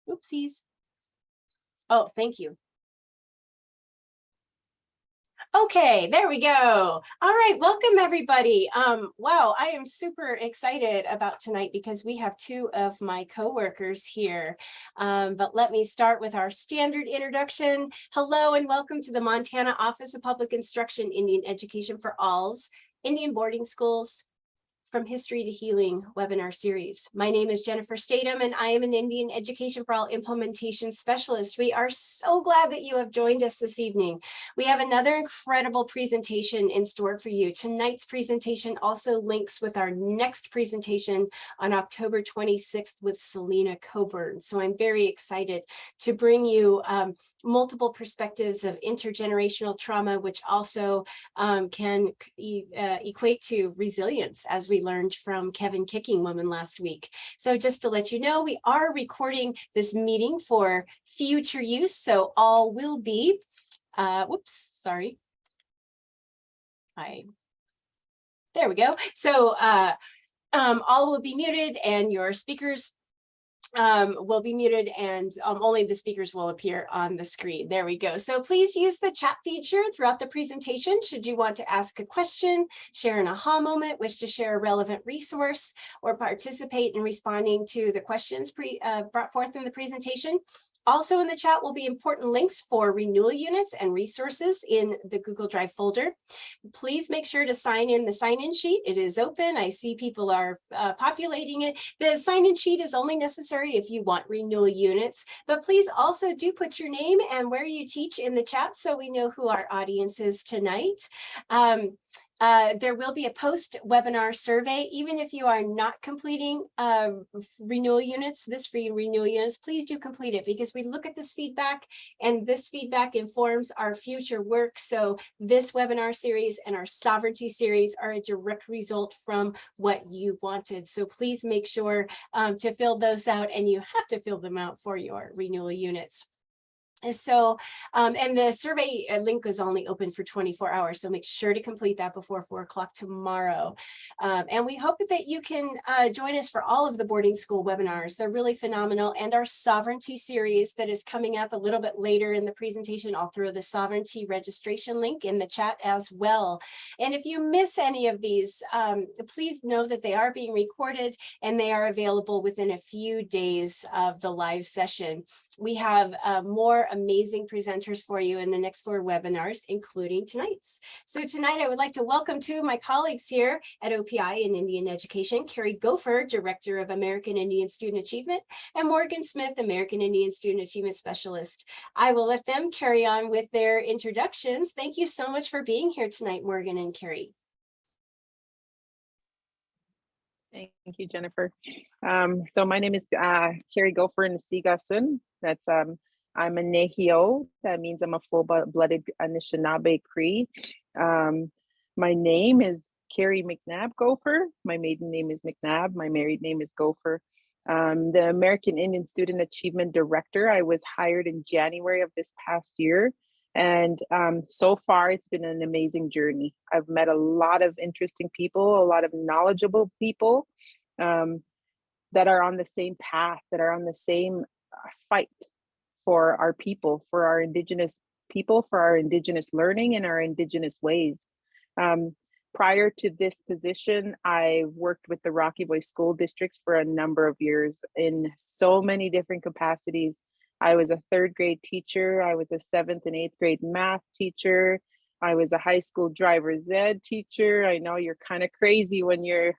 Oopsies. Oh, thank you. Okay, there we go. All right, welcome everybody. Wow, I am super excited about tonight because we have two of my coworkers here. But let me start with our standard introduction. Hello and welcome to the Montana Office of Public Instruction, Indian Education for All's Indian Boarding Schools from History to Healing webinar series. My name is Jennifer Statham and I am an Indian Education for All implementation specialist. We are so glad that you have joined us this evening. We have another incredible presentation in store for you. Tonight's presentation also links with our next presentation on October 26th with Selena Coburn. So I'm very excited to bring you multiple perspectives of intergenerational trauma, which also can equate to resilience, as we learned from Kevin Kicking Woman last week. So just to let you know, we are recording this meeting for future use. So all will be, whoops, sorry. There we go. So all will be muted and your speakers will be muted and only the speakers will appear on the screen. There we go. So please use the chat feature throughout the presentation should you want to ask a question, share an aha moment, wish to share a relevant resource, or participate in responding to the questions brought forth in the presentation. Also in the chat will be important links for renewal units and resources in the Google Drive folder. Please make sure to sign in the sign-in sheet. It is open. I see people are populating it. The sign-in sheet is only necessary if you want renewal units, but please also do put your name and where you teach in the chat so we know who our audience is tonight. There will be a post-webinar survey. Even if you are not completing renewal units, this free renewal units, please do complete it because we look at this feedback and this feedback informs our future work. So this webinar series and our sovereignty series are a direct result from what you wanted. So please make sure to fill those out, and you have to fill them out for your renewal units. So, and the survey link is only open for 24 hours, so make sure to complete that before 4 o'clock tomorrow. And we hope that you can join us for all of the boarding school webinars. They're really phenomenal. And our sovereignty series that is coming up a little bit later in the presentation, I'll throw the sovereignty registration link in the chat as well. And if you miss any of these, please know that they are being recorded and they are available within a few days of the live session. We have more amazing presenters for you in the next 4 webinars, including tonight's. So tonight I would like to welcome 2 of my colleagues here at OPI in Indian Education, Carrie Gopher, Director of American Indian Student Achievement, and Morgan Smith, American Indian Student Achievement Specialist. I will let them carry on with their introductions. Thank you so much for being here tonight, Morgan and Carrie. Thank you, Jennifer. So my name is Carrie Gopher Nasigasun. That's I'm a Nehio. That means I'm a full-blooded Anishinaabe Cree. My name is Carrie McNabb Gopher. My maiden name is McNabb. My married name is Gopher. The American Indian Student Achievement Director. I was hired in January of this past year. And so far, it's been an amazing journey. I've met a lot of interesting people, a lot of knowledgeable people that are on the same path, that are on the same fight for our people, for our Indigenous people, for our Indigenous learning and our Indigenous ways. Prior to this position, I worked with the Rocky Boy School Districts for a number of years in so many different capacities. I was a 3rd grade teacher. I was a 7th and 8th grade math teacher. I was a high school driver's ed teacher. I know you're kind of crazy when you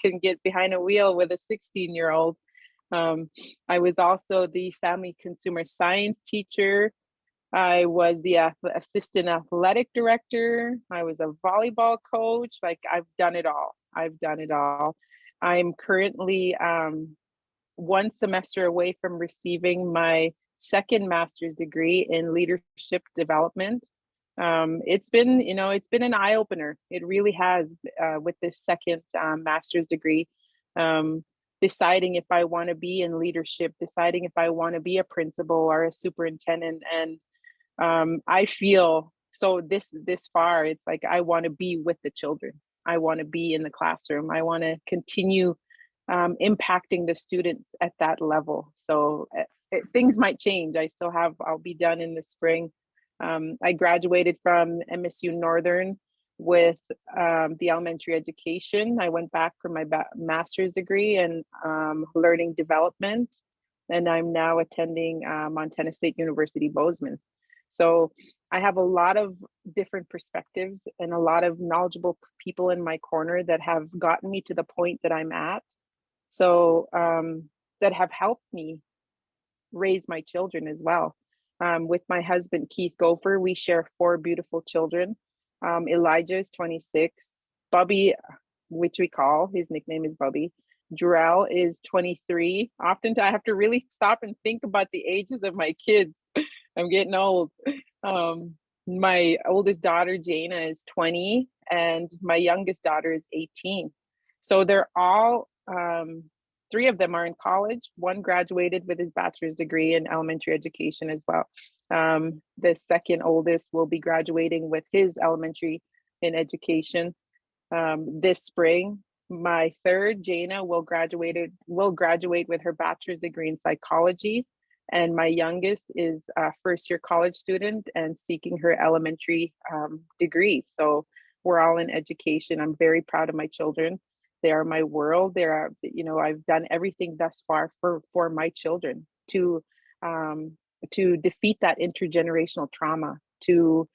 can get behind a wheel with a 16-year-old. I was also the family consumer science teacher. I was the assistant athletic director. I was a volleyball coach. Like, I've done it all. I've done it all. I'm currently 1 semester away from receiving my 2nd master's degree in leadership development. It's been, it's been an eye opener. It really has with this 2nd master's degree. Deciding if I want to be in leadership, deciding if I want to be a principal or a superintendent. And I feel so this far, it's like I want to be with the children. I want to be in the classroom. I want to continue impacting the students at that level. So things might change. I'll be done in the spring. I graduated from MSU Northern with the elementary education. I went back for my master's degree in learning development, and I'm now attending Montana State University Bozeman. So I have a lot of different perspectives and a lot of knowledgeable people in my corner that have gotten me to the point that I'm at. So that have helped me raise my children as well. With my husband, Keith Gopher, we share 4 beautiful children. Elijah is 26. Bubby, which we call, his nickname is Bubby. Jarrell is 23. Often I have to really stop and think about the ages of my kids. I'm getting old. My oldest daughter, Jana, is 20, and my youngest daughter is 18. So they're all, 3 of them are in college. One graduated with his bachelor's degree in elementary education as well. The second oldest will be graduating with his elementary in education this spring. My third, Jana, will graduate with her bachelor's degree in psychology. And my youngest is a first-year college student and seeking her elementary degree. So we're all in education. I'm very proud of my children. They are my world. They are, I've done everything thus far for my children to defeat that intergenerational trauma, to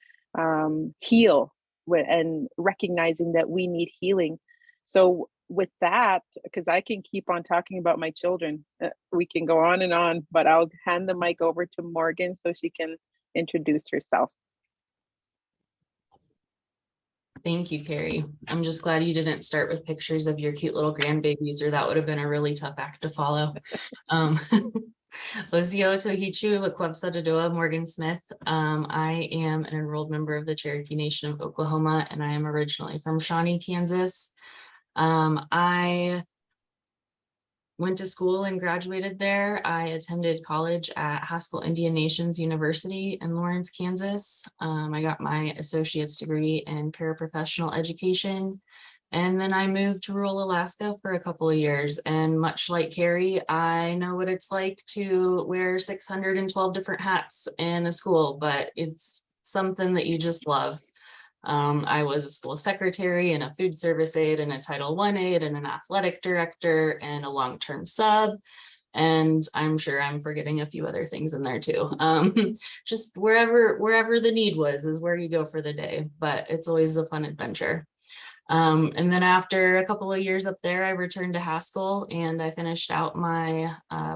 heal and recognizing that we need healing. So with that, because I can keep on talking about my children, we can go on and on, but I'll hand the mic over to Morgan so she can introduce herself. Thank you, Carrie. I'm just glad you didn't start with pictures of your cute little grandbabies, or that would have been a really tough act to follow. Osio Tohichu Lakwebsadadoa Morgan Smith. I am an enrolled member of the Cherokee Nation of Oklahoma, and I am originally from Shawnee, Kansas. I went to school and graduated there. I attended college at Haskell Indian Nations University in Lawrence, Kansas. I got my associate's degree in paraprofessional education. And then I moved to rural Alaska for a couple of years. And much like Carrie, I know what it's like to wear 612 different hats in a school, but it's something that you just love. I was a school secretary and a food service aide and a Title I aide and an athletic director and a long-term sub. And I'm sure I'm forgetting a few other things in there too. Just wherever the need was is where you go for the day, but it's always a fun adventure. And then after a couple of years up there, I returned to Haskell and I finished out my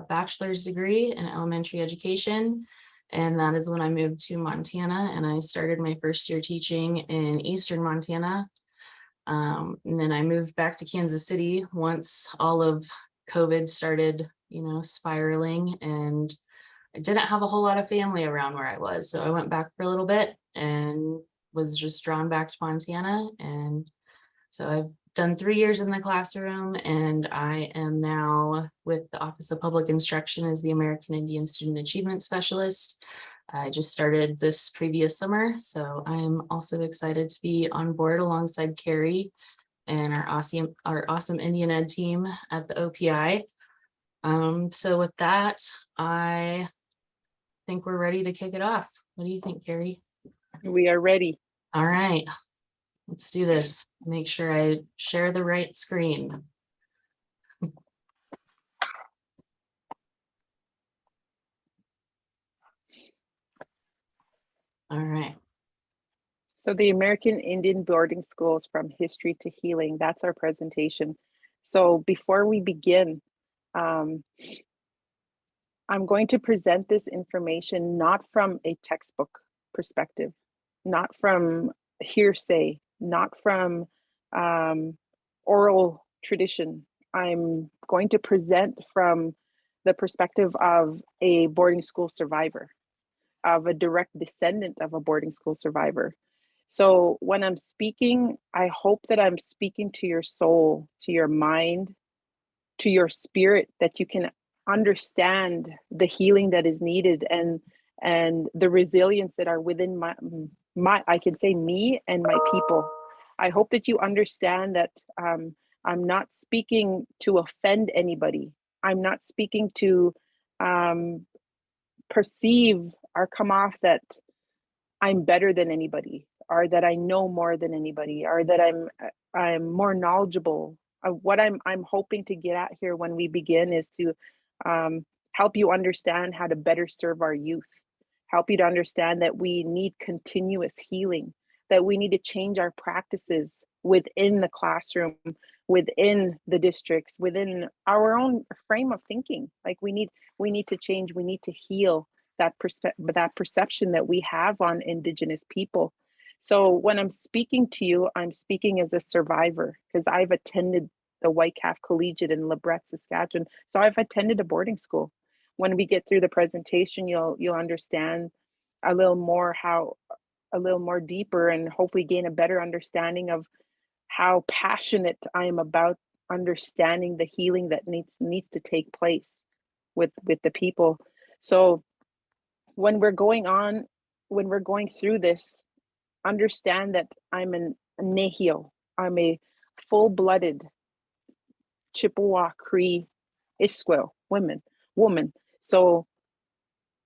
bachelor's degree in elementary education. And that is when I moved to Montana and I started my first year teaching in Eastern Montana. And then I moved back to Kansas City once all of COVID started, spiraling, and I didn't have a whole lot of family around where I was. So I went back for a little bit and was just drawn back to Montana. And so I've done 3 years in the classroom, and I am now with the Office of Public Instruction as the American Indian Student Achievement Specialist. I just started this previous summer, so I'm also excited to be on board alongside Carrie and our awesome Indian Ed team at the OPI. So with that, I think we're ready to kick it off. What do you think, Carrie? We are ready. All right. Let's do this. Make sure I share the right screen. All right. So the American Indian Boarding Schools from History to Healing, that's our presentation. So before we begin, I'm going to present this information not from a textbook perspective, not from hearsay, not from oral tradition. I'm going to present from the perspective of a boarding school survivor, of a direct descendant of a boarding school survivor. So when I'm speaking, I hope that I'm speaking to your soul, to your mind, to your spirit, that you can understand the healing that is needed and the resilience that are within my I can say me and my people. I hope that you understand that I'm not speaking to offend anybody. I'm not speaking to perceive or come off that I'm better than anybody, or that I know more than anybody, or that I'm more knowledgeable. What I'm hoping to get at here when we begin is to help you understand how to better serve our youth, help you to understand that we need continuous healing, that we need to change our practices within the classroom, within the districts, within our own frame of thinking. Like we need to change, we need to heal that perception that we have on Indigenous people. So when I'm speaking to you, I'm speaking as a survivor, because I've attended the White Calf Collegiate in Lebret, Saskatchewan. So I've attended a boarding school. When we get through the presentation, you'll understand a little more deeper, and hopefully gain a better understanding of how passionate I am about understanding the healing that needs to take place with the people. So when we're going through this, understand that I'm a Nehio. I'm a full-blooded Chippewa Cree Iskwell woman. So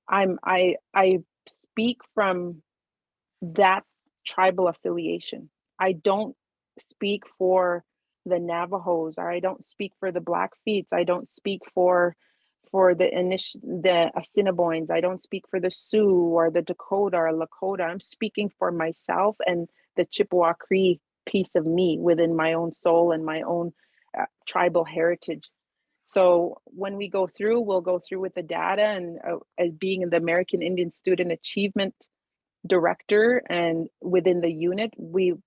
I speak from that tribal affiliation. I don't speak for the Navajos, or I don't speak for the Blackfeets. I don't speak for the Assiniboines. I don't speak for the Sioux or the Dakota or Lakota. I'm speaking for myself and the Chippewa Cree piece of me within my own soul and my own tribal heritage. So when we go through, we'll go through with the data, and as being the American Indian Student Achievement Director and within the unit, the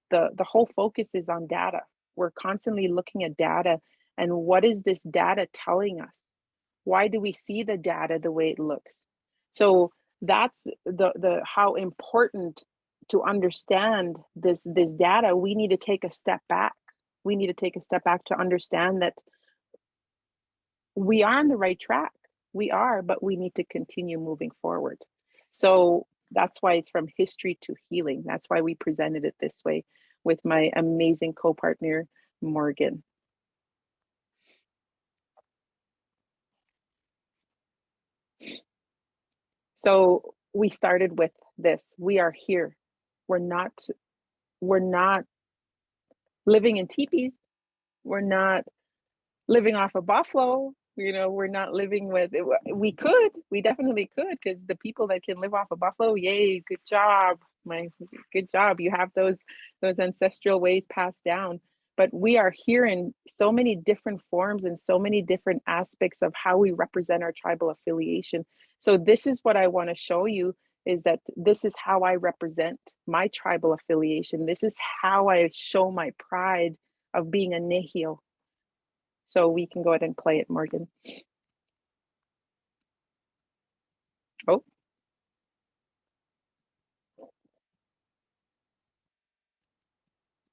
whole focus is on data. We're constantly looking at data, and what is this data telling us? Why do we see the data the way it looks? So that's the how important to understand this data. We need to take a step back. We need to take a step back to understand that we are on the right track. We are, but we need to continue moving forward. So that's why it's from history to healing. That's why we presented it this way with my amazing co-partner, Morgan. So we started with this. We are here. We're not living in teepees. We're not living off a buffalo. We're not living with, we definitely could, because the people that can live off a buffalo, yay, good job. Good job. You have those ancestral ways passed down. But we are here in so many different forms and so many different aspects of how we represent our tribal affiliation. So this is what I want to show you, is that this is how I represent my tribal affiliation. This is how I show my pride of being a Nehio. So we can go ahead and play it, Morgan. Oh.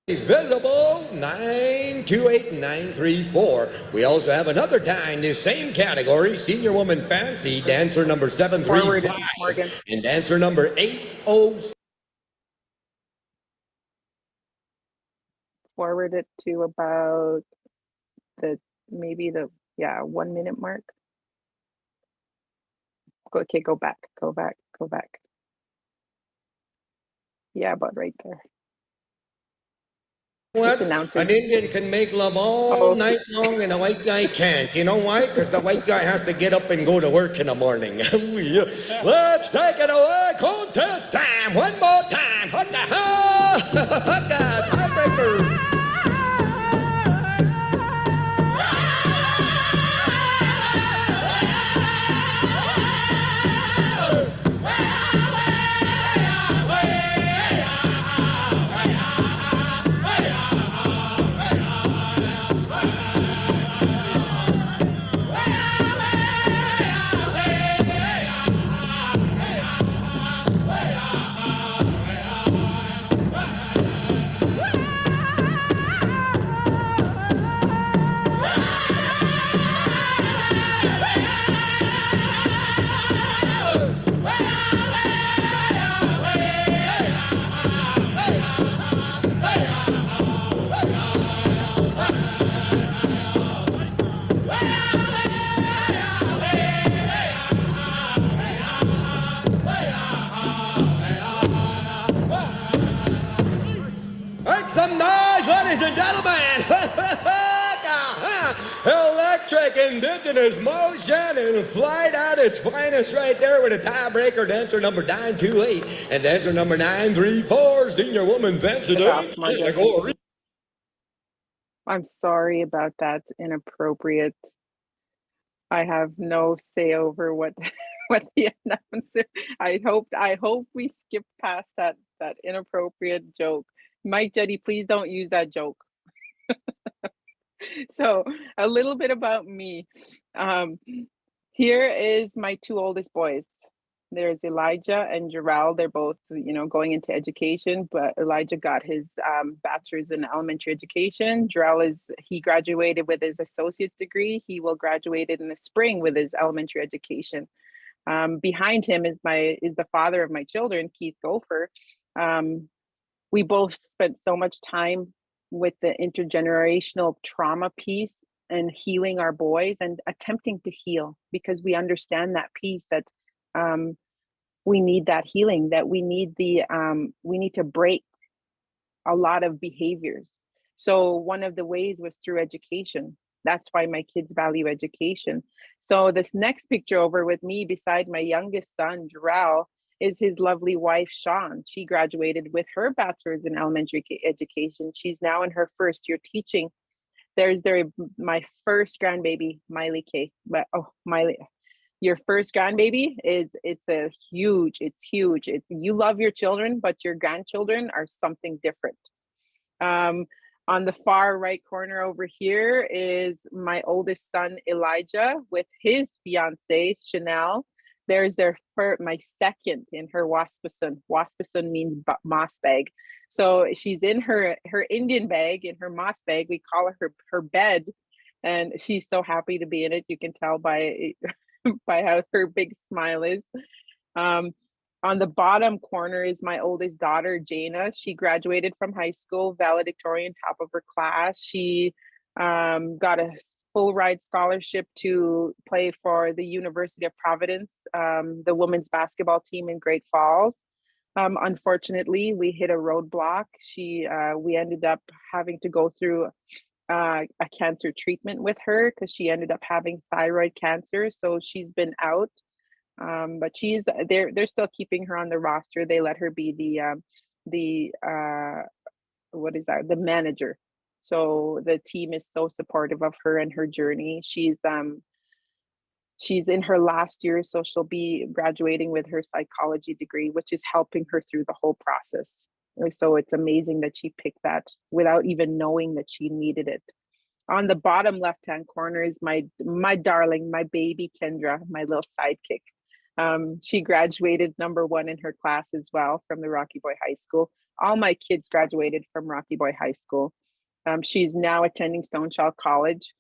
Visible 928-934. We also have another tie in this same category, senior woman fancy, dancer number 735, and dancer number 806. Forward it to about maybe the 1 minute mark. Okay, go back. Yeah, about right there. What? An Indian can make love all night long and a white guy can't. You know why? Because the white guy has to get up and go to work in the morning. Let's take it away. Contest time. One more time. What the hell? What the tiebreaker? man. Electric indigenous motion and flight at its finest right there with a tiebreaker. Dancer number 928 and dancer number 934. Senior woman bench it up. I'm sorry about that. Inappropriate. I have no say over what what the announcer. I hope we skip past that inappropriate joke. Mike Jetty, please don't use that joke. So a little bit about me. Here is my two oldest boys. There's Elijah and Jarrell. They're both, going into education, but Elijah got his bachelor's in elementary education. Jarrell he graduated with his associate's degree. He will graduate in the spring with his elementary education. Behind him is the father of my children, Keith Gopher. We both spent so much time with the intergenerational trauma piece and healing our boys and attempting to heal, because we understand that piece that we need that healing, that we need to break a lot of behaviors. So one of the ways was through education. That's why my kids value education. So this next picture over with me beside my youngest son, Jarrell, is his lovely wife, Sean. She graduated with her bachelor's in elementary education. She's now in her first year teaching. There's my first grandbaby, Miley K. But Miley, your first grandbaby it's huge. You love your children, but your grandchildren are something different. On the far right corner over here is my oldest son, Elijah, with his fiance, Chanel. There's my second in her waspison. Waspison means moss bag. So she's in her Indian bag, in her moss bag. We call her bed, and she's so happy to be in it. You can tell by how her big smile is. On the bottom corner is my oldest daughter, Jaina. She graduated from high school, valedictorian, top of her class. She got a full ride scholarship to play for the University of Providence, the women's basketball team in Great Falls. Unfortunately, we hit a roadblock. We ended up having to go through a cancer treatment with her because she ended up having thyroid cancer. So she's been out, but they're still keeping her on the roster. They let her be the manager. So the team is so supportive of her and her journey. She's in her last year, so she'll be graduating with her psychology degree, which is helping her through the whole process. So it's amazing that she picked that without even knowing that she needed it. On the bottom left-hand corner is my darling, my baby Kendra, my little sidekick. She graduated #1 in her class as well from the Rocky Boy High School. All my kids graduated from Rocky Boy High School. She's now attending Stonechild College.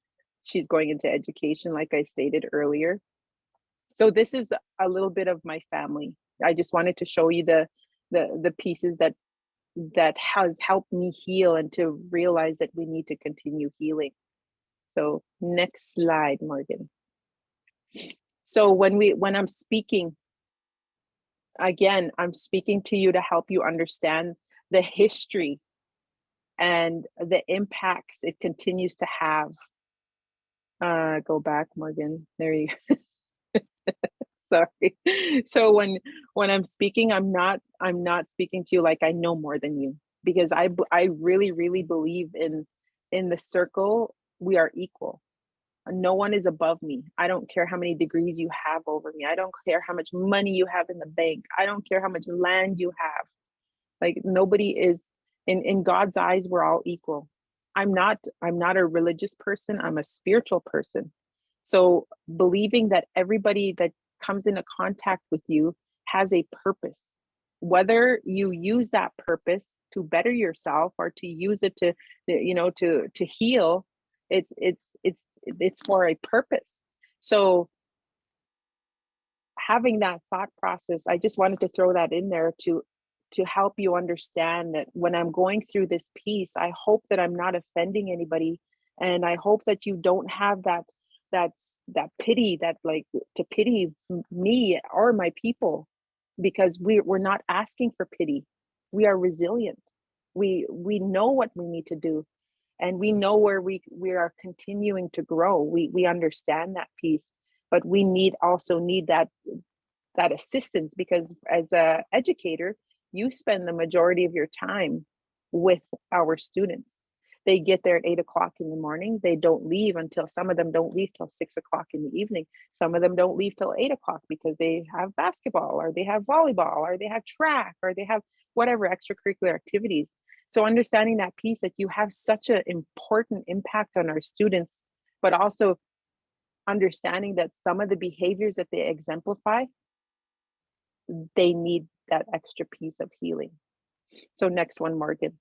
She's going into education, like I stated earlier. So this is a little bit of my family. I just wanted to show you the pieces that has helped me heal and to realize that we need to continue healing. So next slide, Morgan. So when I'm speaking, again, I'm speaking to you to help you understand the history and the impacts it continues to have. Go back, Morgan. There you go. Sorry. So when I'm speaking, I'm not speaking to you like I know more than you, because I really, really believe in the circle. We are equal. No one is above me. I don't care how many degrees you have over me. I don't care how much money you have in the bank. I don't care how much land you have. Like, nobody is, in God's eyes, we're all equal. I'm not a religious person. I'm a spiritual person. So believing that everybody that comes into contact with you has a purpose, whether you use that purpose to better yourself or to use it to heal, it's for a purpose. So having that thought process, I just wanted to throw that in there to help you understand that when I'm going through this piece, I hope that I'm not offending anybody, and I hope that you don't have that pity, that like to pity me or my people, because we're not asking for pity. We are resilient. We know what we need to do. And we know where we are continuing to grow. We understand that piece, but we also need that assistance, because as a educator, you spend the majority of your time with our students. They get there at 8 o'clock in the morning. They don't leave until, some of them don't leave till 6 o'clock in the evening. Some of them don't leave till 8 o'clock because they have basketball, or they have volleyball, or they have track, or they have whatever extracurricular activities. So understanding that piece, that you have such an important impact on our students, but also understanding that some of the behaviors that they exemplify, they need that extra piece of healing. So next one, Morgan.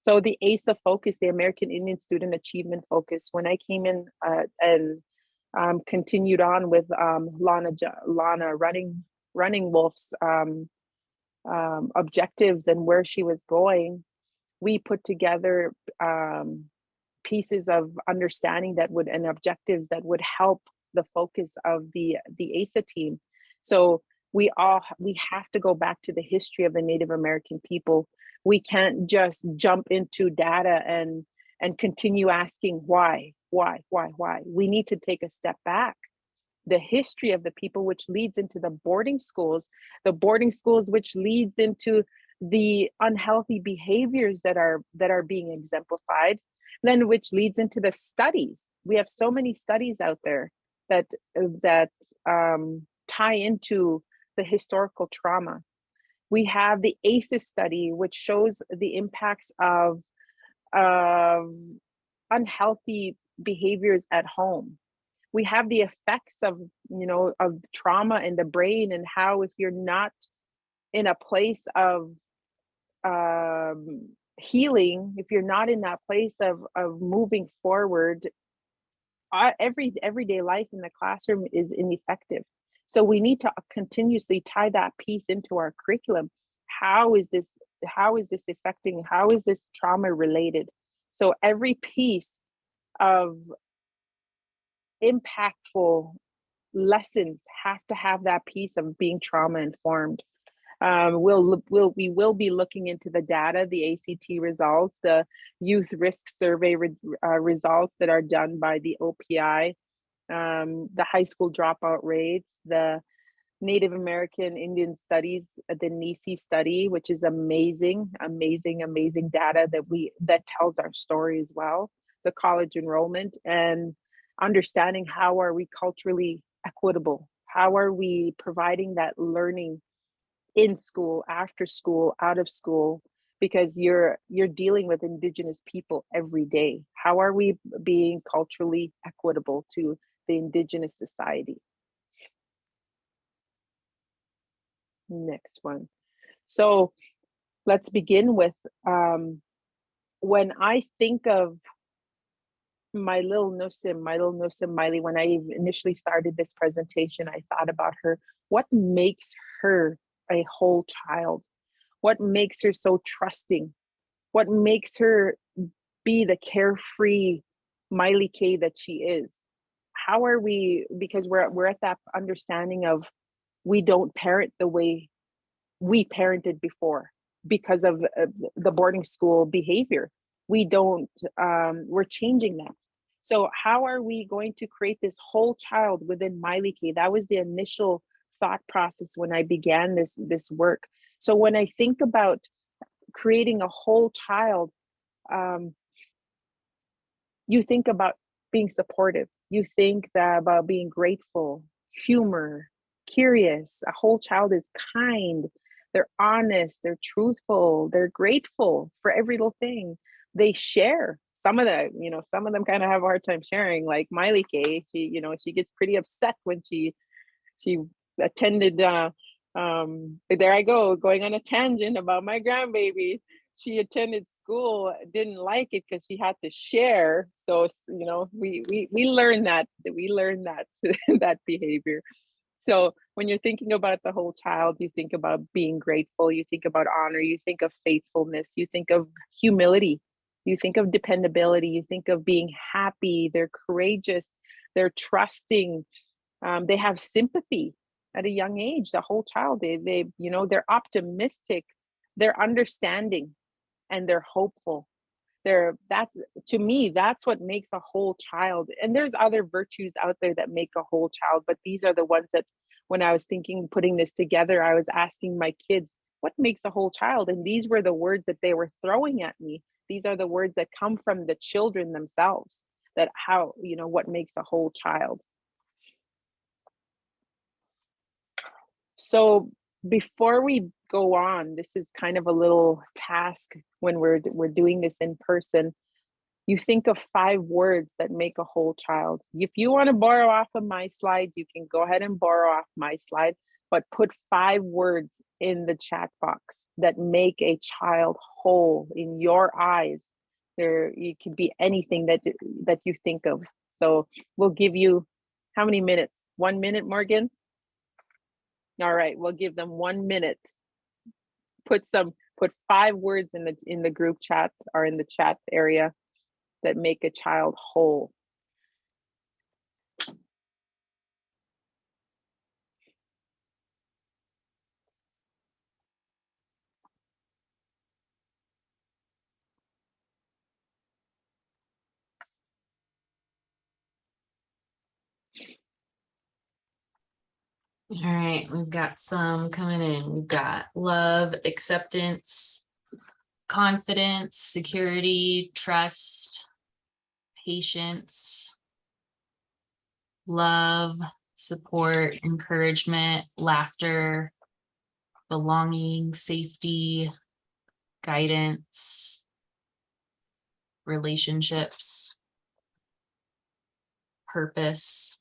So the ASA focus, the American Indian Student Achievement Focus, when I came in and continued on with Lana running Wolf's objectives and where she was going, we put together pieces of understanding and objectives that would help the focus of the ASA team. So we have to go back to the history of the Native American people. We can't just jump into data and continue asking why. We need to take a step back. The history of the people, which leads into the boarding schools which leads into the unhealthy behaviors that are being exemplified, then which leads into the studies. We have so many studies out there that tie into the historical trauma. We have the ACEs study, which shows the impacts of unhealthy behaviors at home. We have the effects of trauma in the brain, and how if you're not in a place of healing, if you're not in that place of moving forward, everyday life in the classroom is ineffective. So we need to continuously tie that piece into our curriculum. How is this affecting? How is this trauma related? So every piece of impactful lessons have to have that piece of being trauma informed. We will be looking into the data, the ACT results, the youth risk survey results that are done by the OPI, the high school dropout rates, the Native American Indian studies, the NICI study, which is amazing data that tells our story as well, the college enrollment, and understanding how are we culturally equitable, how are we providing that learning in school, after school, out of school, because you're dealing with Indigenous people every day. How are we being culturally equitable to the Indigenous society? Next one. So let's begin with, when I think of my little Nusim Miley, when I initially started this presentation, I thought about her. What makes her a whole child? What makes her so trusting? What makes her be the carefree Miley K that she is? How are we, because we're at that understanding of, we don't parent the way we parented before because of the boarding school behavior. We don't, we're changing that. So how are we going to create this whole child within Miley K? That was the initial thought process when I began this work. So when I think about creating a whole child, you think about being supportive. You think about being grateful, humor, curious. A whole child is kind. They're honest. They're truthful. They're grateful for every little thing. They share. Some of them kind of have a hard time sharing. Like Miley K, she gets pretty upset when she attended. There I go, going on a tangent about my grandbaby. She attended school, didn't like it because she had to share. So we learned that that behavior. So when you're thinking about the whole child, you think about being grateful, you think about honor, you think of faithfulness, you think of humility, you think of dependability, you think of being happy. They're courageous, they're trusting, they have sympathy at a young age. The whole child, they're optimistic, they're understanding. and they're hopeful. That's, to me, that's what makes a whole child. And there's other virtues out there that make a whole child, but these are the ones that, when I was thinking, putting this together, I was asking my kids, what makes a whole child? And these were the words that they were throwing at me. These are the words that come from the children themselves, that how, what makes a whole child. So before we go on, this is kind of a little task when we're doing this in person. You think of 5 words that make a whole child. If you want to borrow off of my slides, you can go ahead and borrow off my slide, but put 5 words in the chat box that make a child whole in your eyes. It could be anything that you think of. So we'll give you, how many minutes? 1 minute, Morgan? All right, we'll give them 1 minute. Put 5 words in the group chat or in the chat area that make a child whole. All right, we've got some coming in. We've got love, acceptance, confidence, security, trust, patience, love, support, encouragement, laughter, belonging, safety, guidance, relationships, purpose,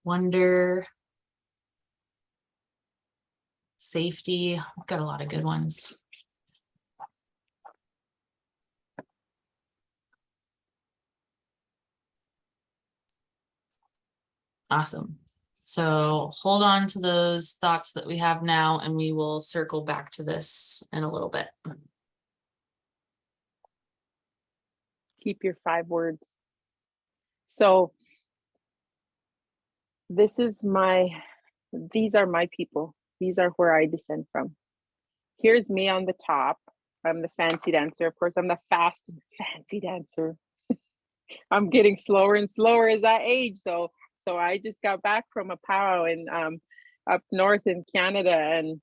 wonder, safety. I've got a lot of good ones. Awesome. So hold on to those thoughts that we have now, and we will circle back to this in a little bit. Keep your 5 words. So these are my people. These are where I descend from. Here's me on the top. I'm the fancy dancer. Of course, I'm the fast and fancy dancer. I'm getting slower and slower as I age. So I just got back from a powwow in up north in Canada, and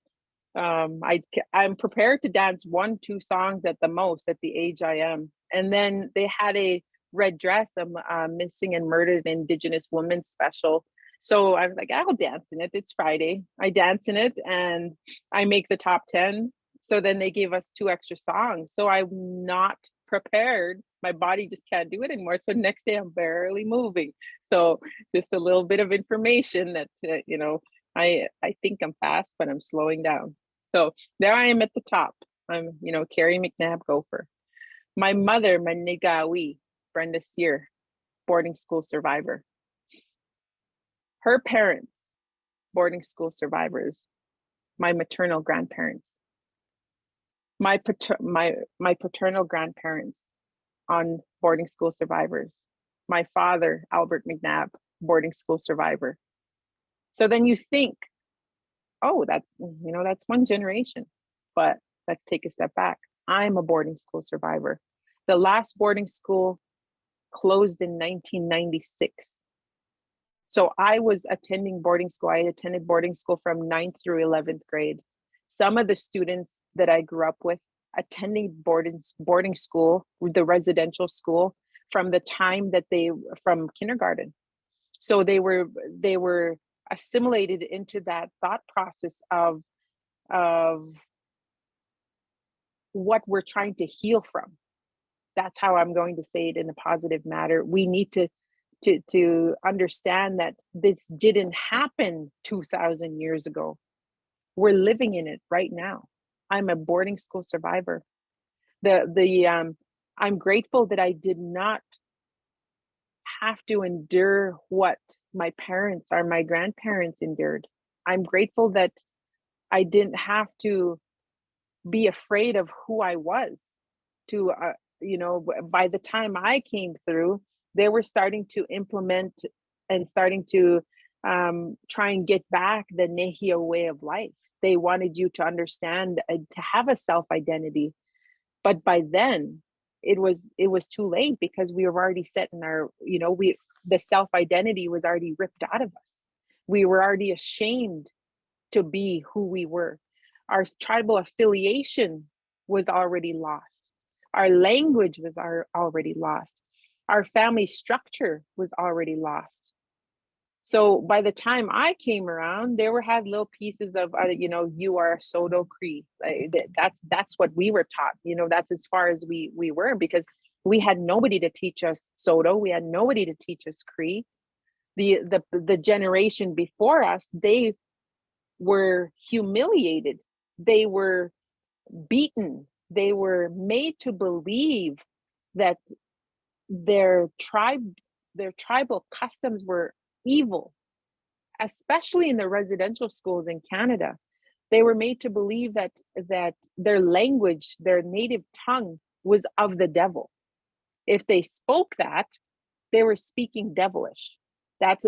I'm prepared to dance 1-2 songs at the most at the age I am. And then they had a red dress, missing and murdered Indigenous women special. So I was like, I'll dance in it. It's Friday. I dance in it and I make the top 10. So then they gave us 2 extra songs. So I'm not prepared. My body just can't do it anymore. So next day I'm barely moving. So just a little bit of information that, I think I'm fast, but I'm slowing down. So there I am at the top. I'm, Carrie McNabb Gopher. My mother, Manigawi, Brenda Sear, boarding school survivor. Her parents, boarding school survivors. My maternal grandparents. My paternal grandparents on boarding school survivors. My father, Albert McNabb, boarding school survivor. So then you think, oh, that's 1 generation. But let's take a step back. I'm a boarding school survivor. The last boarding school closed in 1996. So I was attending boarding school. I attended boarding school from 9th through 11th grade. Some of the students that I grew up with attending boarding school, the residential school, from the time that from kindergarten. So they were assimilated into that thought process of what we're trying to heal from. That's how I'm going to say it in a positive manner. We need to understand that this didn't happen 2,000 years ago. We're living in it right now. I'm a boarding school survivor. I'm grateful that I did not have to endure what my parents or my grandparents endured. I'm grateful that I didn't have to be afraid of who I was. By the time I came through, they were starting to implement and starting to try and get back the Nehio way of life. They wanted you to understand, to have a self-identity. But by then it was too late, because we were already set in our, the self-identity was already ripped out of us. We were already ashamed to be who we were. Our tribal affiliation was already lost. Our language was already lost. Our family structure was already lost. So by the time I came around, had little pieces of, you are a Soto Cree. Like, that's what we were taught. That's as far as we were, because we had nobody to teach us Soto. We had nobody to teach us Cree. The generation before us, they were humiliated. They were beaten. They were made to believe that their tribal customs were evil, especially in the residential schools in Canada. They were made to believe that their language, their native tongue, was of the devil. If they spoke that, they were speaking devilish.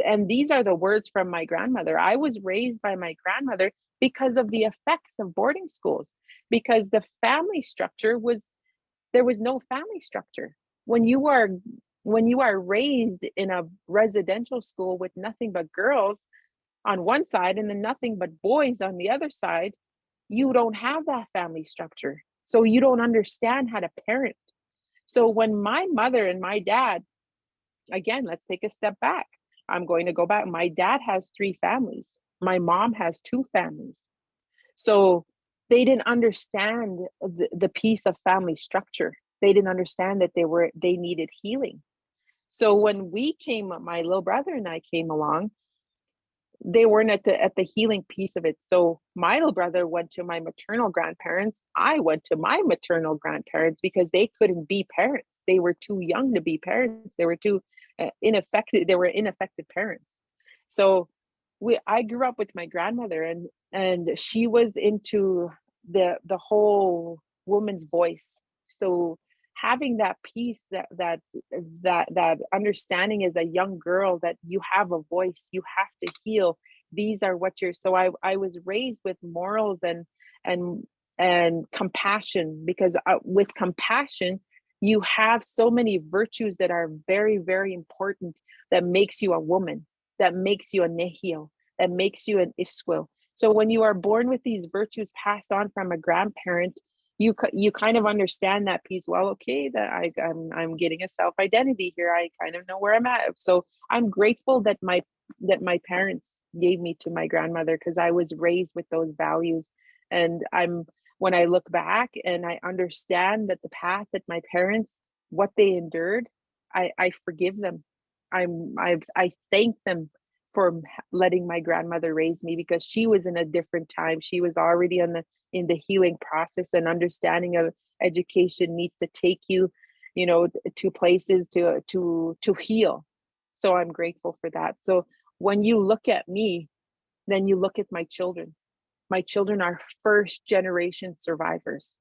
And these are the words from my grandmother. I was raised by my grandmother because of the effects of boarding schools, because the family structure there was no family structure. When you are raised in a residential school with nothing but girls on one side and then nothing but boys on the other side, you don't have that family structure. So you don't understand how to parent. So when my mother and my dad, again, let's take a step back. I'm going to go back. My dad has 3 families. My mom has 2 families. So they didn't understand the piece of family structure. They didn't understand that they needed healing. So when my little brother and I came along, they weren't at the healing piece of it. So my little brother went to my maternal grandparents. I went to my maternal grandparents, because they couldn't be parents. They were too young to be parents. They were too ineffective. They were ineffective parents. So I grew up with my grandmother, and she was into the whole woman's voice. So having that piece, that understanding as a young girl, that you have a voice, you have to heal. These are what so I was raised with morals and compassion, because with compassion, you have so many virtues that are very, very important, that makes you a woman, that makes you a Nehio, that makes you an Iskwil. So when you are born with these virtues passed on from a grandparent, you kind of understand that piece. Well, okay, that I'm getting a self-identity here. I kind of know where I'm at. So I'm grateful that my parents gave me to my grandmother, because I was raised with those values. And when I look back and I understand that the path that my parents, what they endured, I forgive them. I thank them for letting my grandmother raise me, because she was in a different time. She was already in the healing process, and understanding of education needs to take you, to places to heal. So I'm grateful for that. So when you look at me, then you look at my children. My children are first generation survivors.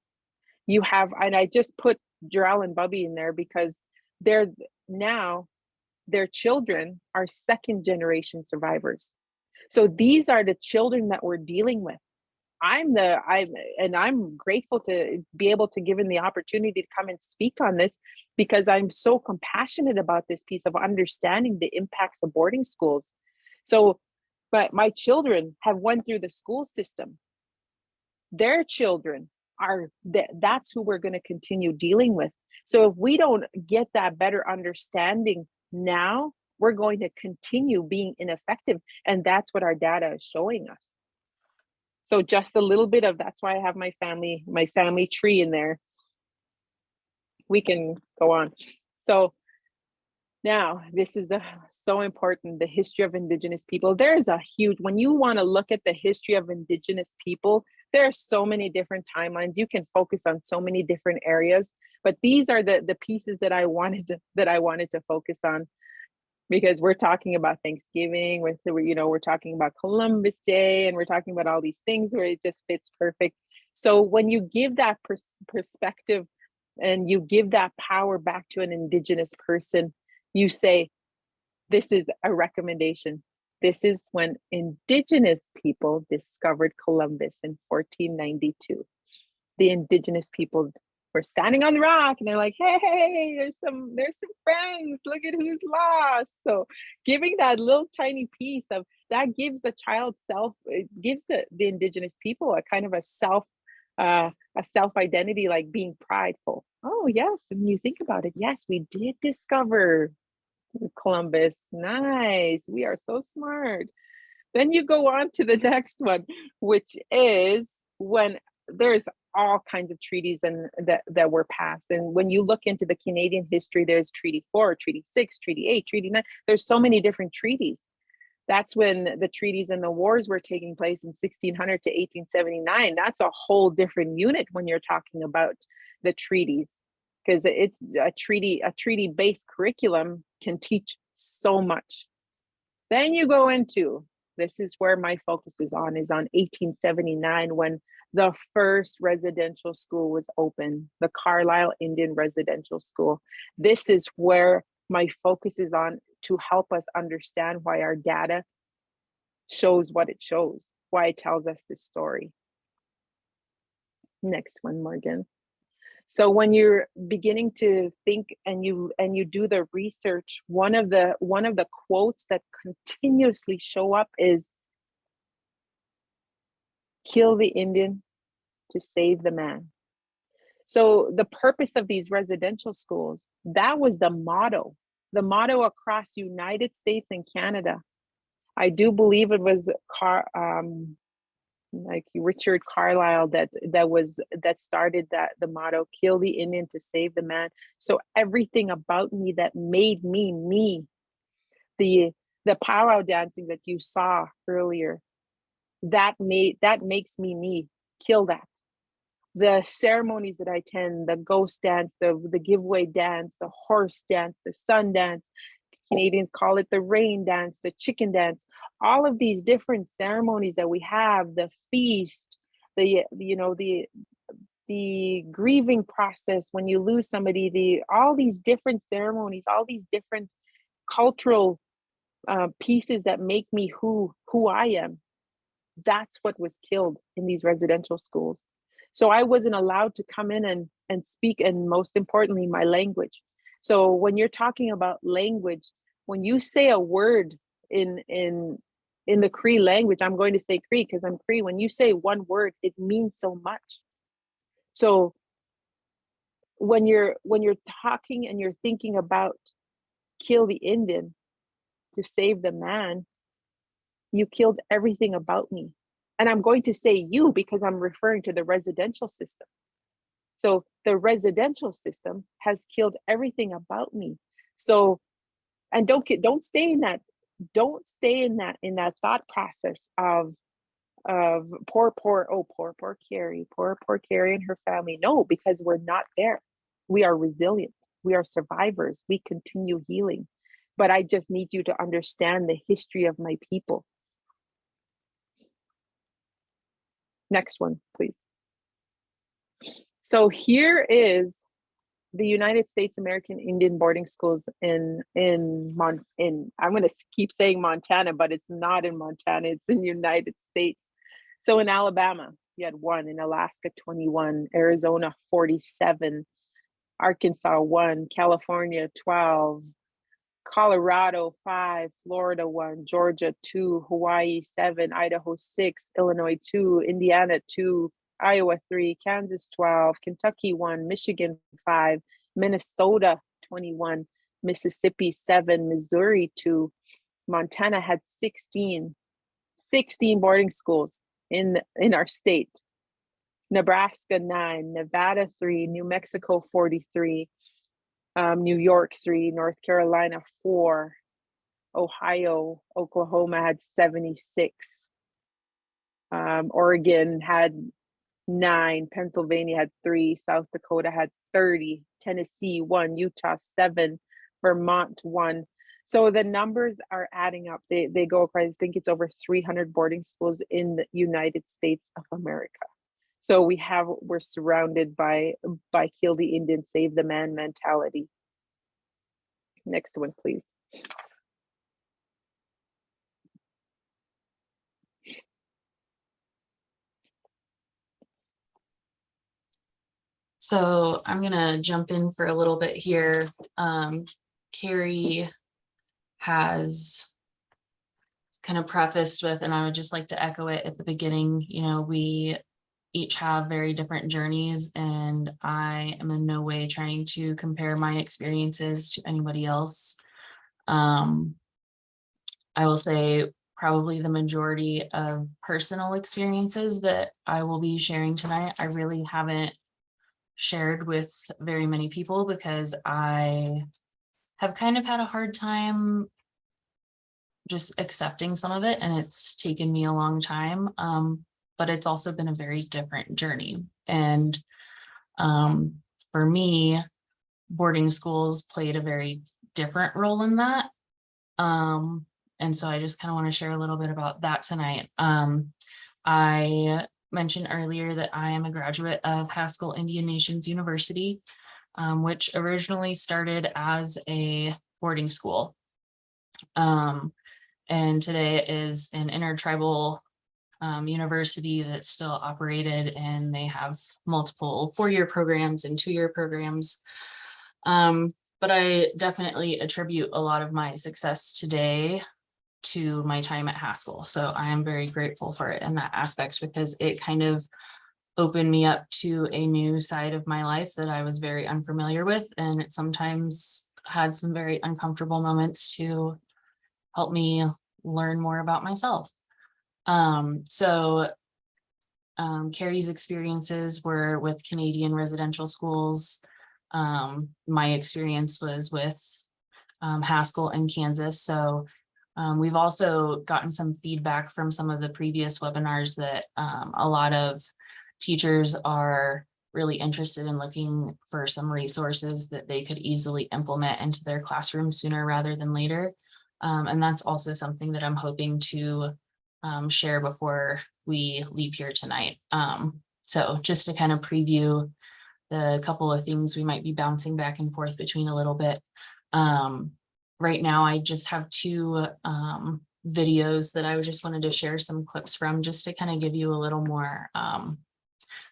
And I just put Jarrell and Bubby in there because their children are second generation survivors. So these are the children that we're dealing with. I'm grateful to be able to given the opportunity to come and speak on this, because I'm so compassionate about this piece of understanding the impacts of boarding schools. So, but my children have went through the school system. Their children that's who we're going to continue dealing with. So if we don't get that better understanding now, we're going to continue being ineffective. And that's what our data is showing us. So just a little bit of, that's why I have my family tree in there. We can go on. So now this is so important, the history of Indigenous people. There's a huge, when you want to look at the history of Indigenous people, there are so many different timelines. You can focus on so many different areas, but these are the pieces that I wanted to focus on. Because we're talking about Thanksgiving, we're talking about Columbus Day, and we're talking about all these things where it just fits perfect. So when you give that perspective and you give that power back to an Indigenous person, you say, this is a recommendation. This is when indigenous people discovered Columbus in 1492. The indigenous people were standing on the rock and they're like, hey, there's some friends, look at who's lost. So giving that little tiny piece of that gives a child it gives the indigenous people a kind of a self identity, like being prideful. Oh yes, and you think about it, yes, we did discover Columbus. Nice, we are so smart. Then you go on to the next one, which is when there's all kinds of treaties and that were passed. And when you look into the Canadian history, there's Treaty 4, Treaty 6, Treaty 8, Treaty 9. There's so many different treaties. That's when the treaties and the wars were taking place in 1600 to 1879. That's a whole different unit when you're talking about the treaties, because it's a treaty-based curriculum can teach so much. Then you go into, this is where my focus is on 1879, when the first residential school was open, the Carlisle Indian Residential School. This is where my focus is on, to help us understand why our data shows what it shows, why it tells us this story. Next one, Morgan. So when you're beginning to think and you do the research, one of the quotes that continuously show up is, kill the Indian to save the man. So the purpose of these residential schools, that was the motto across United States and Canada. I do believe it was like Richard Carlisle that started the motto, kill the Indian to save the man. So everything about me that made me me, the powwow dancing that you saw earlier, that makes me me, kill that. The ceremonies that I attend, the ghost dance, the giveaway dance, the horse dance, the sun dance, Canadians call it the rain dance, the chicken dance, all of these different ceremonies that we have, the feast, the grieving process when you lose somebody, all these different ceremonies, all these different cultural pieces that make me who I am. That's what was killed in these residential schools. So I wasn't allowed to come in and speak, and most importantly, my language. So when you're talking about language, when you say a word in the Cree language, I'm going to say Cree because I'm Cree. When you say one word, it means so much. So when you're talking and you're thinking about kill the Indian to save the man, you killed everything about me. And I'm going to say you because I'm referring to the residential system. So the residential system has killed everything about me. So, and don't stay in that thought process of poor Carrie and her family. No, because we're not there. We are resilient. We are survivors. We continue healing. But I just need you to understand the history of my people. Next one, please. So here is the United States American Indian boarding schools in I'm going to keep saying Montana, but it's not in Montana, it's in the United States. So in Alabama, you had 1, in Alaska 21, Arizona 47, Arkansas 1, California 12, Colorado 5, Florida 1, Georgia 2, Hawaii 7, Idaho 6, Illinois 2, Indiana 2, Iowa 3, Kansas 12, Kentucky 1, Michigan 5, Minnesota 21, Mississippi 7, Missouri 2, Montana had 16 boarding schools in our state. Nebraska 9, Nevada 3, New Mexico 43, New York 3, North Carolina 4, Ohio, Oklahoma had 76, Oregon had 9, Pennsylvania had 3, South Dakota had 30, Tennessee 1, Utah 7, Vermont 1. So the numbers are adding up. They go across, I think it's over 300 boarding schools in the United States of America. So we're surrounded by kill the Indian, save the man mentality. Next one, please. So I'm gonna jump in for a little bit here. Carrie has kind of prefaced with, and I would just like to echo it at the beginning, you know, we each have very different journeys, and I am in no way trying to compare my experiences to anybody else. I will say probably the majority of personal experiences that I will be sharing tonight, I really haven't shared with very many people because I have kind of had a hard time just accepting some of it, and it's taken me a long time. But it's also been a very different journey. And for me, boarding schools played a very different role in that. And so I just kind of want to share a little bit about that tonight. I mentioned earlier that I am a graduate of Haskell Indian Nations University, which originally started as a boarding school. And today it is an intertribal university that's still operated, and they have multiple 4-year programs and 2-year programs. But I definitely attribute a lot of my success today to my time at Haskell. So I am very grateful for it in that aspect, because it kind of opened me up to a new side of my life that I was very unfamiliar with. And it sometimes had some very uncomfortable moments to help me learn more about myself. Carrie's experiences were with Canadian residential schools. My experience was with Haskell in Kansas. So we've also gotten some feedback from some of the previous webinars that a lot of teachers are really interested in looking for some resources that they could easily implement into their classroom sooner rather than later. And that's also something that I'm hoping to share before we leave here tonight. So just to kind of preview the couple of things we might be bouncing back and forth between a little bit. Right now, I just have 2 videos that I just wanted to share some clips from, just to kind of give you a little more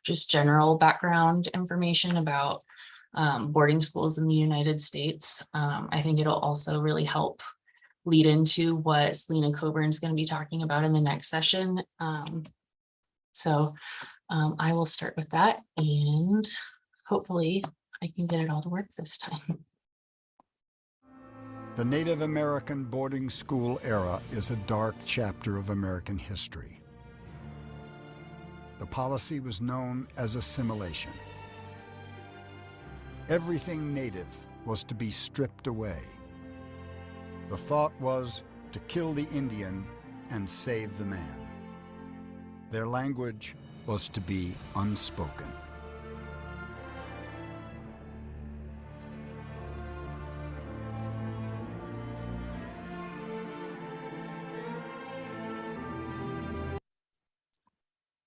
just general background information about boarding schools in the United States. I think it'll also really help lead into what Selena Coburn is going to be talking about in the next session. So I will start with that, and hopefully I can get it all to work this time. The Native American boarding school era is a dark chapter of American history. The policy was known as assimilation. Everything native was to be stripped away. The thought was to kill the Indian and save the man. Their language was to be unspoken.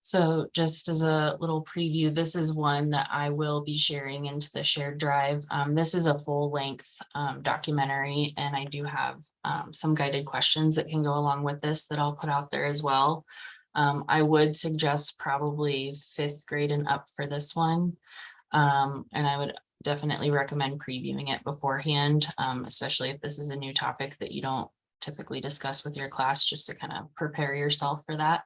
So just as a little preview, this is one that I will be sharing into the shared drive. This is a full-length documentary, and I do have some guided questions that can go along with this that I'll put out there as well. I would suggest probably 5th grade and up for this one. And I would definitely recommend previewing it beforehand, especially if this is a new topic that you don't typically discuss with your class, just to kind of prepare yourself for that.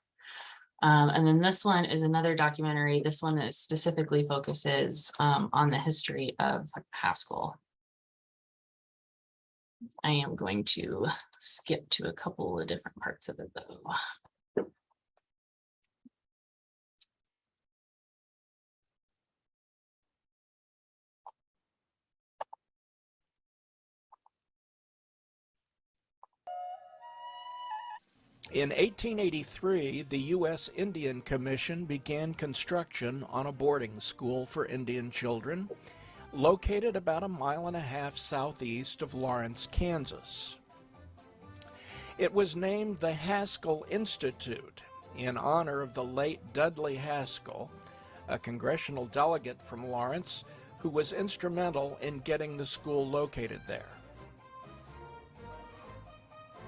And then this one is another documentary. This one is specifically focuses on the history of Haskell. I am going to skip to a couple of different parts of it though. In 1883, the U.S. Indian Commission began construction on a boarding school for Indian children, located about 1.5 miles southeast of Lawrence, Kansas. It was named the Haskell Institute in honor of the late Dudley Haskell, a congressional delegate from Lawrence who was instrumental in getting the school located there.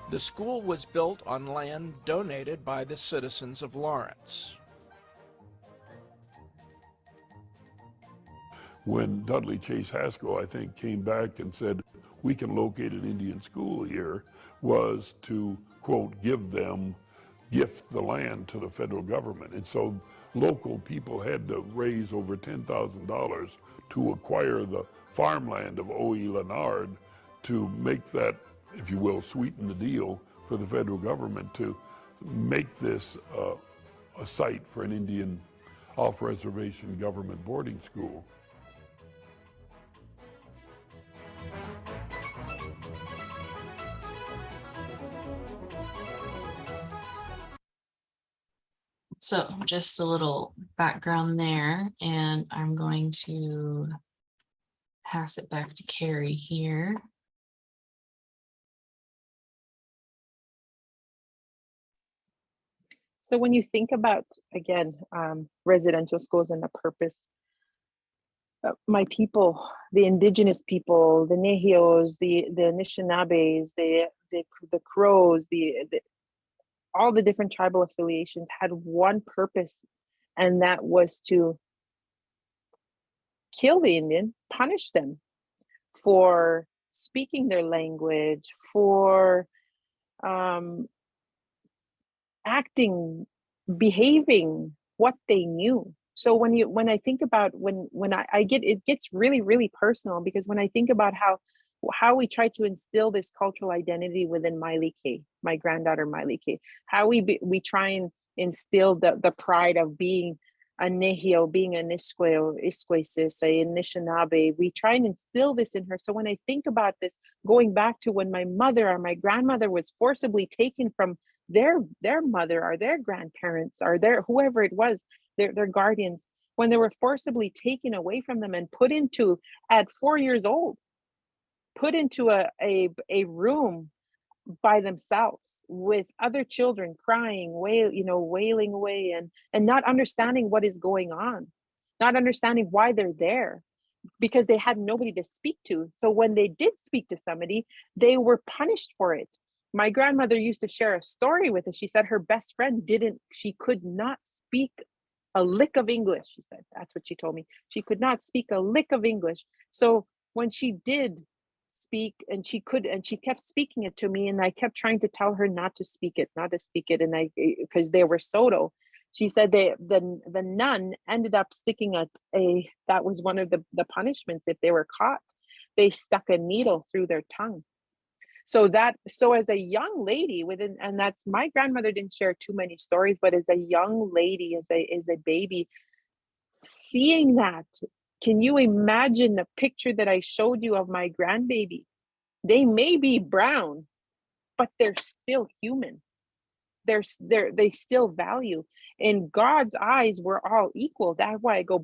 The school was built on land donated by the citizens of Lawrence. when Dudley Chase Haskell, I think, came back and said, we can locate an Indian school here, was to, quote, gift the land to the federal government. And so local people had to raise over $10,000 to acquire the farmland of O.E. Leonard to make that, if you will, sweeten the deal for the federal government to make this a site for an Indian off-reservation government boarding school. So just a little background there, and I'm going to pass it back to Carrie here. So when you think about, again, residential schools and the purpose, my people, the indigenous people, the Nehios, the Anishinabes, the Crows, all the different tribal affiliations had one purpose, and that was to kill the Indian, punish them for speaking their language, for acting, behaving what they knew. So when I think about when I get, it gets really, really personal, because when I think about how we try to instill this cultural identity within Miley K, my granddaughter Miley K, how we try and instill the pride of being a Nehio, being a Nisqueo, Isquesis, a Anishinaabe. We try and instill this in her. So when I think about this, going back to when my mother or my grandmother was forcibly taken from their mother or their grandparents or their whoever it was, their guardians, when they were forcibly taken away from them and put into, at 4 years old, put into a room by themselves with other children crying, wailing away, and not understanding what is going on, not understanding why they're there, because they had nobody to speak to. So when they did speak to somebody, they were punished for it. My grandmother used to share a story with us. She said her best friend she could not speak a lick of English. She said, that's what she told me. She could not speak a lick of English. So when she did speak, and she kept speaking it to me, and I kept trying to tell her not to speak it. And because they were Soto, she said the nun ended up sticking that was one of the punishments if they were caught. They stuck a needle through their tongue. So as a young lady and that's, my grandmother didn't share too many stories, but as a young lady, as a baby, seeing that, can you imagine the picture that I showed you of my grandbaby? They may be brown, but they're still human. They still value. In God's eyes, we're all equal. That's why I go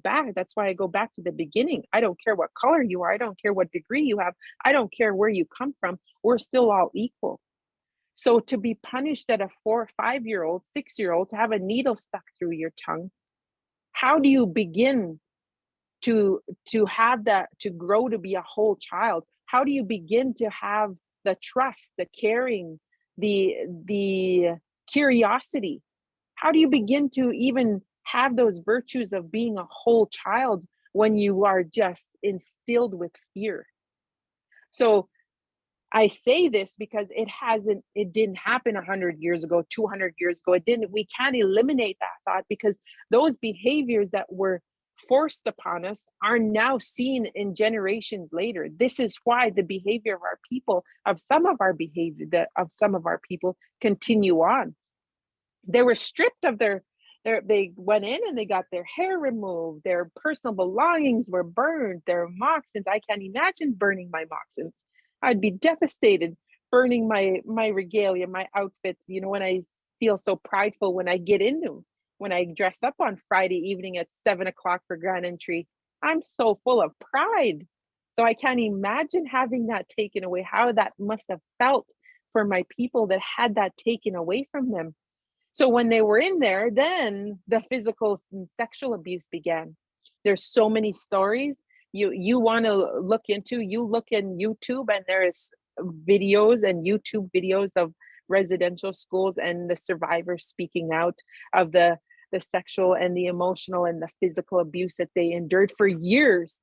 back to the beginning. I don't care what color you are. I don't care what degree you have. I don't care where you come from. We're still all equal. So to be punished at a 4 or 5-year-old, 6-year-old, to have a needle stuck through your tongue, how do you begin to have that, to grow to be a whole child? How do you begin to have the trust, the caring, the curiosity? How do you begin to even have those virtues of being a whole child when you are just instilled with fear? So I say this because it didn't happen 100 years ago, 200 years ago. We can't eliminate that thought, because those behaviors that were forced upon us are now seen in generations later. This is why the behavior of our people, of some of our people, continue on. They were stripped of they went in and they got their hair removed, their personal belongings were burned, their moccasins. I can't imagine burning my moccasins. I'd be devastated, burning my regalia, my outfits, when I feel so prideful when I dress up on Friday evening at 7 o'clock for grand entry. I'm so full of pride. So I can't imagine having that taken away, how that must have felt for my people that had that taken away from them. So when they were in there, then the physical and sexual abuse began. There's so many stories you want to look into. You look in YouTube, and there's videos and YouTube videos of residential schools and the survivors speaking out of the sexual and the emotional and the physical abuse that they endured for years.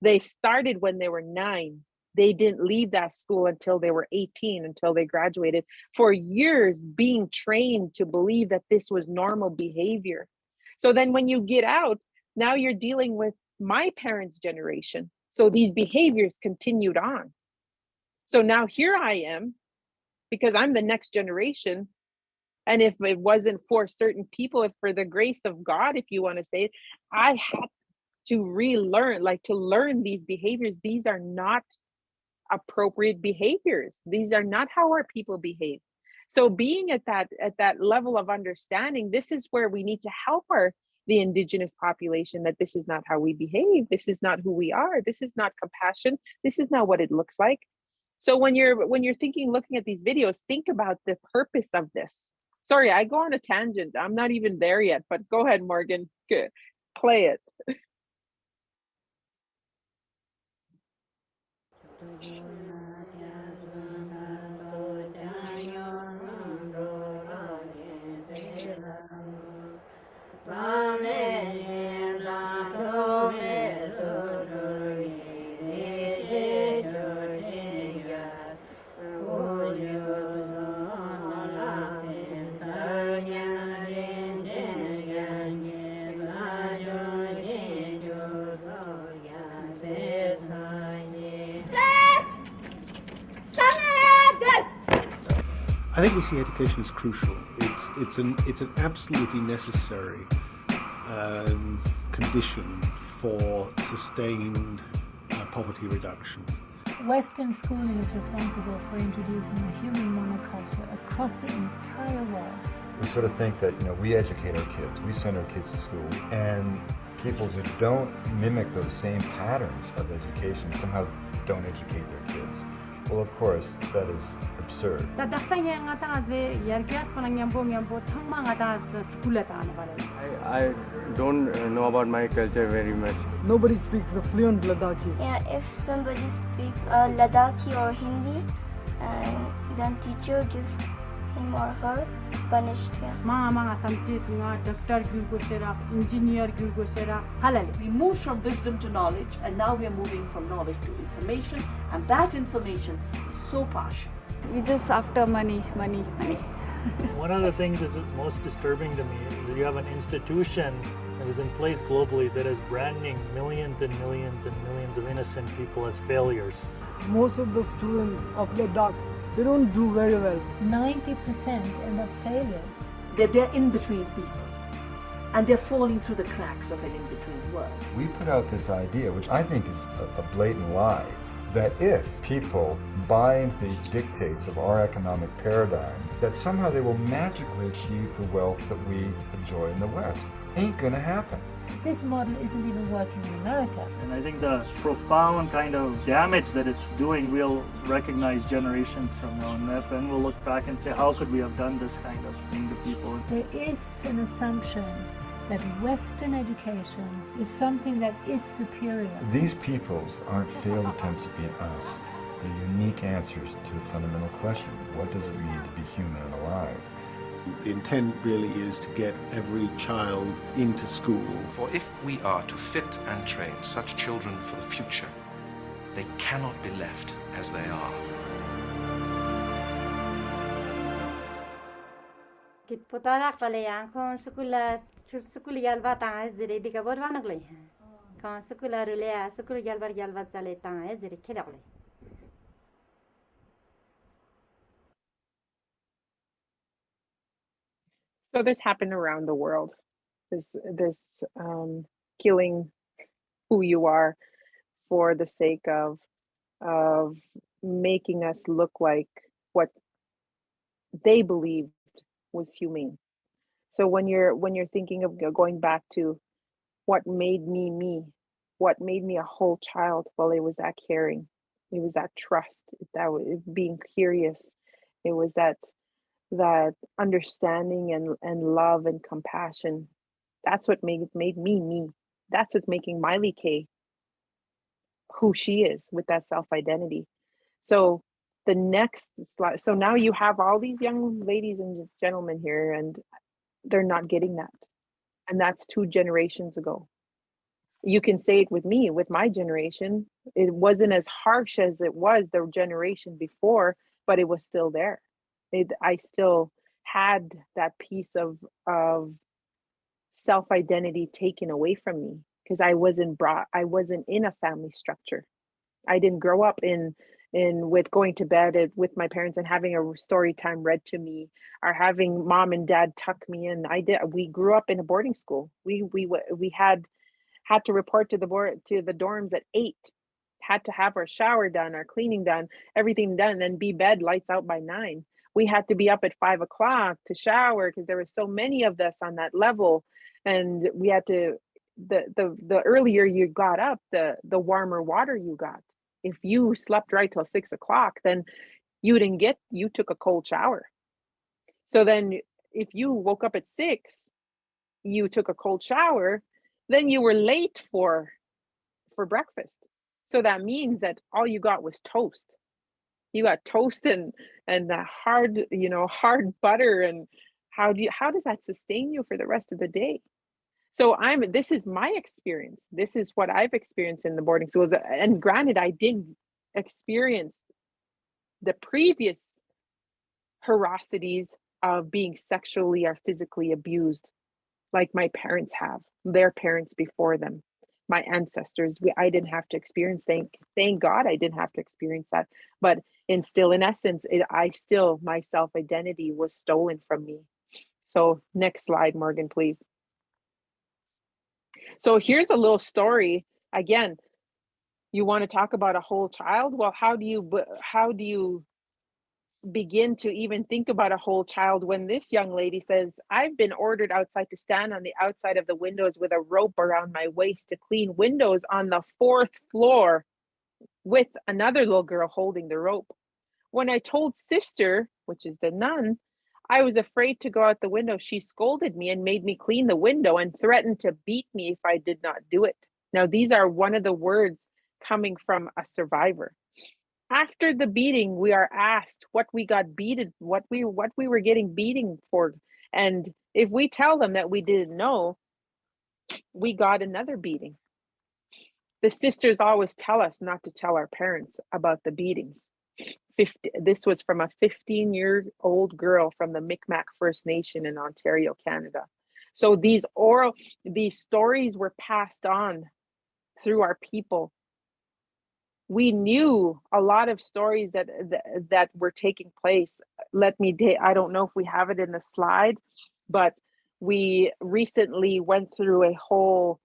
They started when they were 9. They didn't leave that school until they were 18, until they graduated, for years being trained to believe that this was normal behavior. So then when you get out, now you're dealing with my parents' generation. So these behaviors continued on. So now here I am, because I'm the next generation. And if it wasn't for certain people, if for the grace of God, if you want to say it, I had to relearn, like to learn these behaviors. These are not appropriate behaviors. These are not how our people behave. So being at that level of understanding, this is where we need to help the indigenous population, that this is not how we behave. This is not who we are. This is not compassion. This is not what it looks like. So when you're looking at these videos, think about the purpose of this. Sorry, I go on a tangent. I'm not even there yet, but go ahead, Morgan. Good. Play it. I think we see education as crucial. It's an absolutely necessary condition for sustained poverty reduction. Western schooling is responsible for introducing a human monoculture across the entire world. We sort of think that, we educate our kids, we send our kids to school, and peoples who don't mimic those same patterns of education somehow don't educate their kids. Well, of course, that is absurd. I don't know about my culture very much. Nobody speaks the fluent Ladakhi. Yeah, if somebody speaks Ladakhi or Hindi, then teacher give him or her punished him. We moved from wisdom to knowledge, and now we are moving from knowledge to information, and that information is so partial. We just after money. One of the things that's most disturbing to me is that you have an institution that is in place globally that is branding millions and millions and millions of innocent people as failures. Most of the students of Ladakh, they don't do very well. 90% end up failures. They're in-between people, and they're falling through the cracks of an in-between world. We put out this idea, which I think is a blatant lie, that if people buy into the dictates of our economic paradigm, that somehow they will magically achieve the wealth that we enjoy in the West. Ain't gonna happen. This model isn't even working in America. And I think the profound kind of damage that it's doing, we'll recognize generations from now, and then we'll look back and say, how could we have done this kind of thing to people? There is an assumption that Western education is something that is superior. These peoples aren't failed attempts at being us. They're unique answers to the fundamental question, what does it mean to be human and alive? The intent really is to get every child into school. For if we are to fit and train such children for the future, they cannot be left as they are. So this happened around the world. This killing who you are for the sake of making us look like what they believed was humane. So when you're thinking of going back to what made me me, what made me a whole child, well, it was that caring, it was that trust, that was being curious, it was that understanding and love and compassion. That's what made me me. That's what's making Miley K who she is, with that self-identity. So the next slide, so now you have all these young ladies and gentlemen here, and they're not getting that. And that's 2 generations ago. You can say it with me, with my generation. It wasn't as harsh as it was the generation before, but it was still there. I still had that piece of self-identity taken away from me because I wasn't in a family structure. I didn't grow up in with going to bed with my parents and having a story time read to me, or having mom and dad tuck me in. We grew up in a boarding school. We had to report to the dorms at 8, had to have our shower done, our cleaning done, everything done, then be bed lights out by 9. We had to be up at 5 o'clock to shower because there were so many of us on that level, and we had to. The earlier you got up, the warmer water you got. If you slept right till 6 o'clock, then you took a cold shower. So then if you woke up at 6, you took a cold shower, then you were late for breakfast. So that means that all you got was toast. You got toast and hard butter. And how does that sustain you for the rest of the day? So this is my experience. This is what I've experienced in the boarding schools. And granted, I didn't experience the previous ferocities of being sexually or physically abused like my parents have, their parents before them, my ancestors. I didn't have to experience, thank God I didn't have to experience that. But in essence, my self-identity was stolen from me. So next slide, Morgan, please. So here's a little story. Again, you want to talk about a whole child? Well, how do you begin to even think about a whole child when this young lady says, I've been ordered outside to stand on the outside of the windows with a rope around my waist to clean windows on the 4th floor with another little girl holding the rope. When I told sister, which is the nun, I was afraid to go out the window, she scolded me and made me clean the window and threatened to beat me if I did not do it. Now, these are one of the words coming from a survivor. After the beating, we are asked what we got beaten, what we were getting beating for. And if we tell them that we didn't know, we got another beating. The sisters always tell us not to tell our parents about the beatings. This was from a 15-year-old girl from the Micmac First Nation in Ontario, Canada. So these stories were passed on through our people. We knew a lot of stories that were taking place. I don't know if we have it in the slide, but we recently went through a whole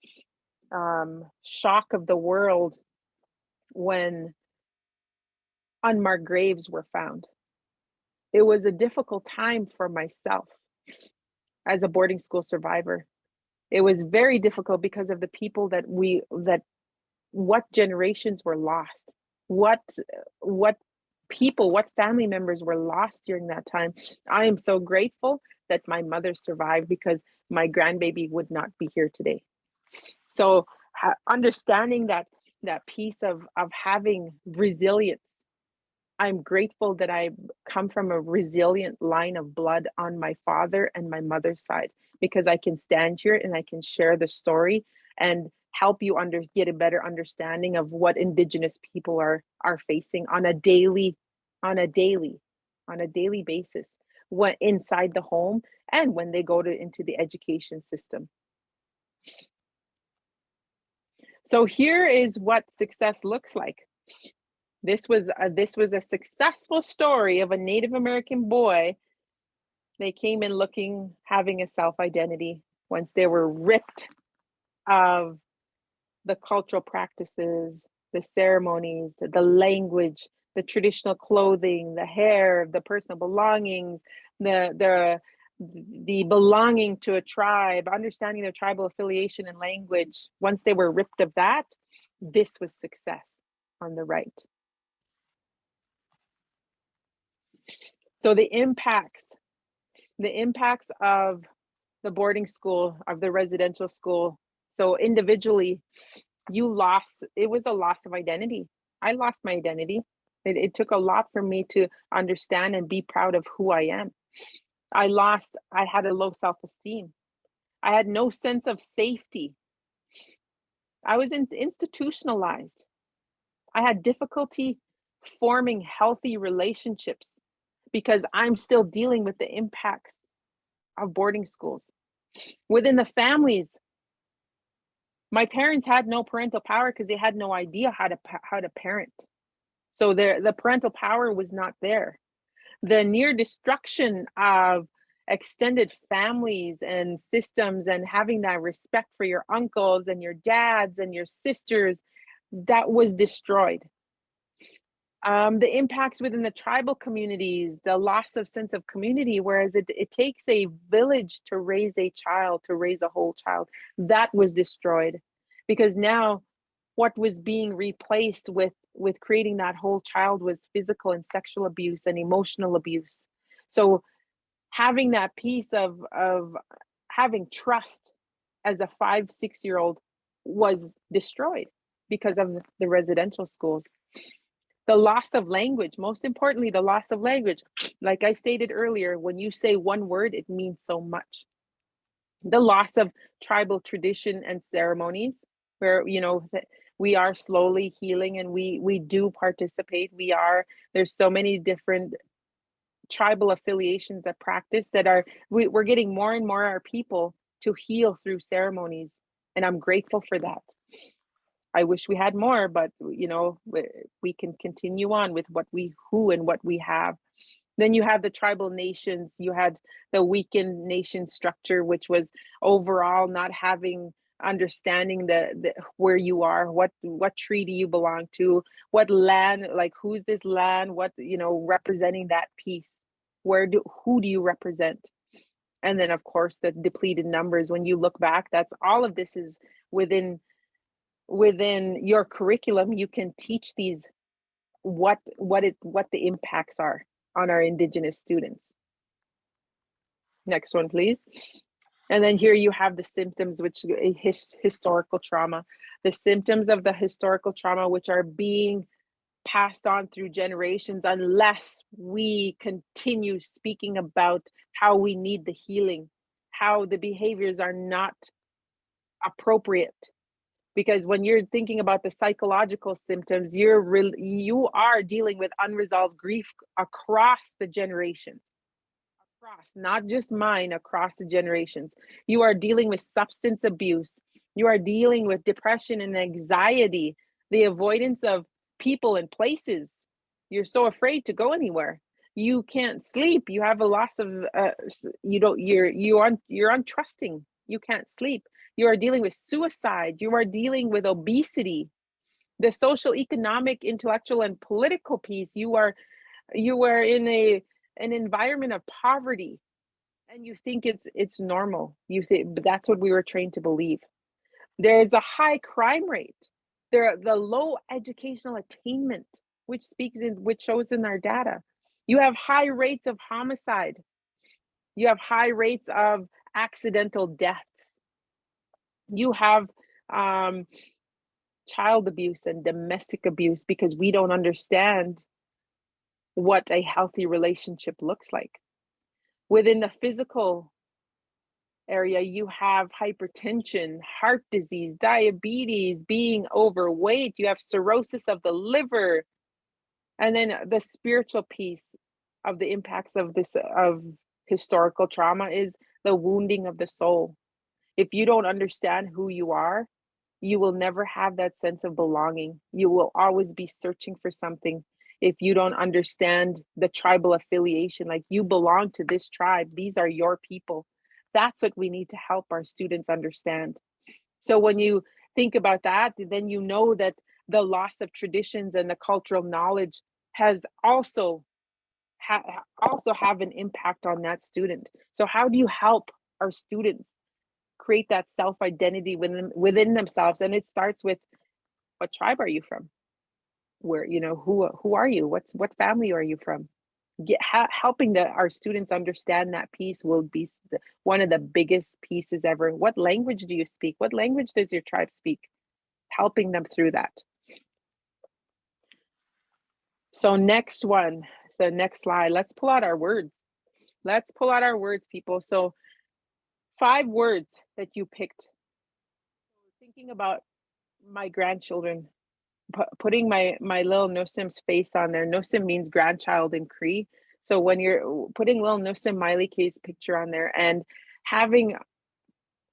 shock of the world when unmarked graves were found. It was a difficult time for myself as a boarding school survivor. It was very difficult because of the people what generations were lost, what family members were lost during that time. I am so grateful that my mother survived because my grandbaby would not be here today. So understanding that piece of having resilience, I'm grateful that I come from a resilient line of blood on my father and my mother's side, because I can stand here and I can share the story and help you get a better understanding of what Indigenous people are facing on a daily basis, when inside the home and when they go into the education system. So here is what success looks like. This was a successful story of a Native American boy. They came in having a self-identity once they were ripped of the cultural practices, the ceremonies, the language, the traditional clothing, the hair, the personal belongings, the belonging to a tribe, understanding their tribal affiliation and language. Once they were ripped of that, this was success on the right. So the impacts of the boarding school, of the residential school. So individually, it was a loss of identity. I lost my identity. It took a lot for me to understand and be proud of who I am. I had a low self-esteem. I had no sense of safety. I was institutionalized. I had difficulty forming healthy relationships because I'm still dealing with the impacts of boarding schools. Within the families, my parents had no parental power because they had no idea how to parent. So the parental power was not there. The near destruction of extended families and systems and having that respect for your uncles and your dads and your sisters, that was destroyed. The impacts within the tribal communities, the loss of sense of community, whereas it takes a village to raise a child, to raise a whole child, that was destroyed. Because now what was being replaced with creating that whole child was physical and sexual abuse and emotional abuse. So having that piece of having trust as a 5-6-year-old was destroyed because of the residential schools. The loss of language, most importantly, the loss of language. Like I stated earlier, when you say one word, it means so much. The loss of tribal tradition and ceremonies, where, you know, we are slowly healing and we do participate. There's so many different tribal affiliations that practice that we're getting more and more our people to heal through ceremonies. And I'm grateful for that. I wish we had more, but you know, we can continue on with what we have. Then you have the tribal nations. You had the weakened nation structure, which was overall not having understanding the where you are, what treaty you belong to, what land, like who's this land, what, you know, representing that piece. Who do you represent? And then of course the depleted numbers. When you look back, that's all of this is within your curriculum. You can teach these what the impacts are on our Indigenous students. Next one, please. And then here you have the symptoms, which historical trauma, the symptoms of the historical trauma, which are being passed on through generations unless we continue speaking about how we need the healing, how the behaviors are not appropriate. Because when you're thinking about the psychological symptoms, you are dealing with unresolved grief across the generations. Not just mine, across the generations. You are dealing with substance abuse. You are dealing with depression and anxiety, the avoidance of people and places. You're so afraid to go anywhere. You can't sleep. You have a loss of you're untrusting. You can't sleep. You are dealing with suicide. You are dealing with obesity. The social, economic, intellectual, and political piece. You are in an environment of poverty, and you think it's normal. You think that's what we were trained to believe. There's a high crime rate. The low educational attainment, which shows in our data. You have high rates of homicide. You have high rates of accidental deaths. You have child abuse and domestic abuse because we don't understand what a healthy relationship looks like. Within the physical area, you have hypertension, heart disease, diabetes, being overweight, you have cirrhosis of the liver. And then the spiritual piece of the impacts of historical trauma is the wounding of the soul. If you don't understand who you are, you will never have that sense of belonging. You will always be searching for something. If you don't understand the tribal affiliation, like you belong to this tribe, these are your people. That's what we need to help our students understand. So when you think about that, then you know that the loss of traditions and the cultural knowledge has also have an impact on that student. So how do you help our students create that self-identity within themselves? And it starts with, what tribe are you from? Where, you know, who are you? What family are you from? Helping our students understand that piece will be one of the biggest pieces ever. What language do you speak? What language does your tribe speak? Helping them through that. So next one, so next slide, let's pull out our words. Let's pull out our words, people. So 5 words that you picked. Thinking about my grandchildren, putting my little Nusim's face on there. Nusim means grandchild in Cree. So when you're putting little Nusim Miley K's picture on there and having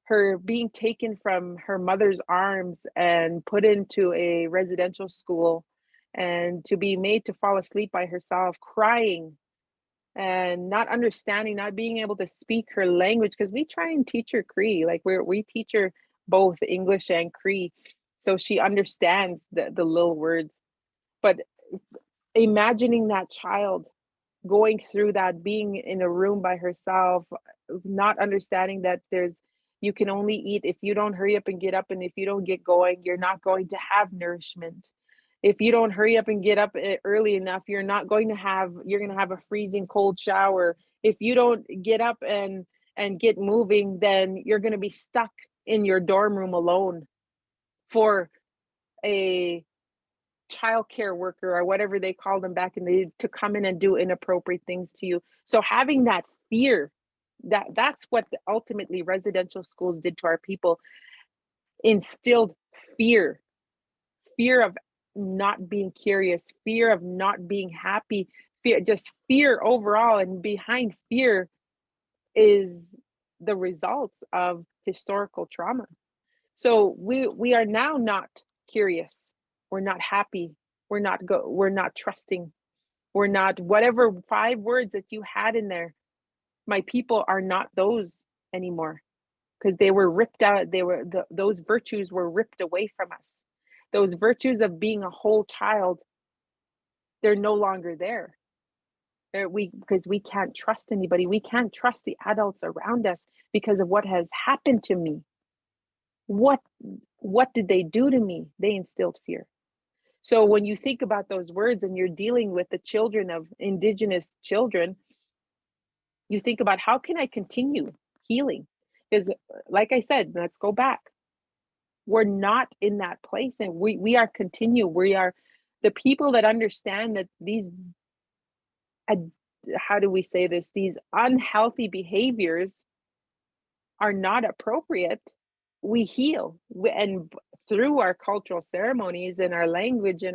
her being taken from her mother's arms and put into a residential school and to be made to fall asleep by herself, crying and not understanding, not being able to speak her language, because we try and teach her Cree, like we teach her both English and Cree, so she understands the little words. But imagining that child going through that, being in a room by herself, not understanding that you can only eat if you don't hurry up and get up, and if you don't get going, you're not going to have nourishment. If you don't hurry up and get up early enough, you're going to have a freezing cold shower. If you don't get up and get moving, then you're going to be stuck in your dorm room alone for a childcare worker or whatever they called them back in the day to come in and do inappropriate things to you. So having that fear, that's what ultimately residential schools did to our people, instilled fear of not being curious, fear of not being happy, fear overall. And behind fear is the results of historical trauma. So we are now not curious, we're not happy, we're not trusting, we're not, whatever 5 words that you had in there, my people are not those anymore, because they were ripped out. Those virtues were ripped away from us. Those virtues of being a whole child, they're no longer there. Because we can't trust anybody. We can't trust the adults around us because of what has happened to me. What did they do to me? They instilled fear. So when you think about those words and you're dealing with the children of Indigenous children, you think about, how can I continue healing? Because like I said, let's go back. We're not in that place, and we are we are the people that understand that these, how do we say this, these unhealthy behaviors are not appropriate. We heal, and through our cultural ceremonies and our language and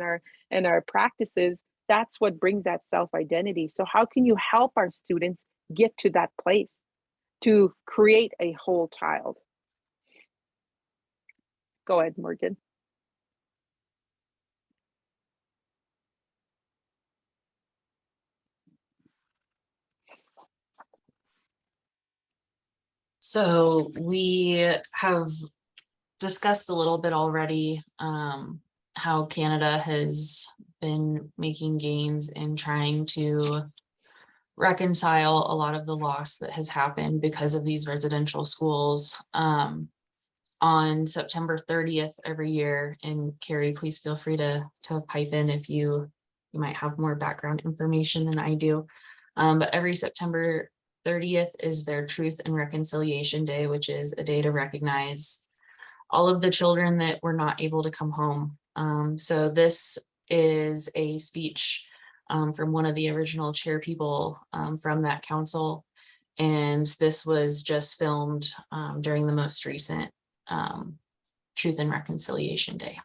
our practices, that's what brings that self-identity. So how can you help our students get to that place to create a whole child? Go ahead, Morgan. So we have discussed a little bit already how Canada has been making gains in trying to reconcile a lot of the loss that has happened because of these residential schools. On September 30th every year, and Carrie, please feel free to pipe in if you might have more background information than I do. But every September 30th is their Truth and Reconciliation Day, which is a day to recognize all of the children that were not able to come home. So this is a speech from one of the original chair people from that council. And this was just filmed during the most recent Truth and Reconciliation Day.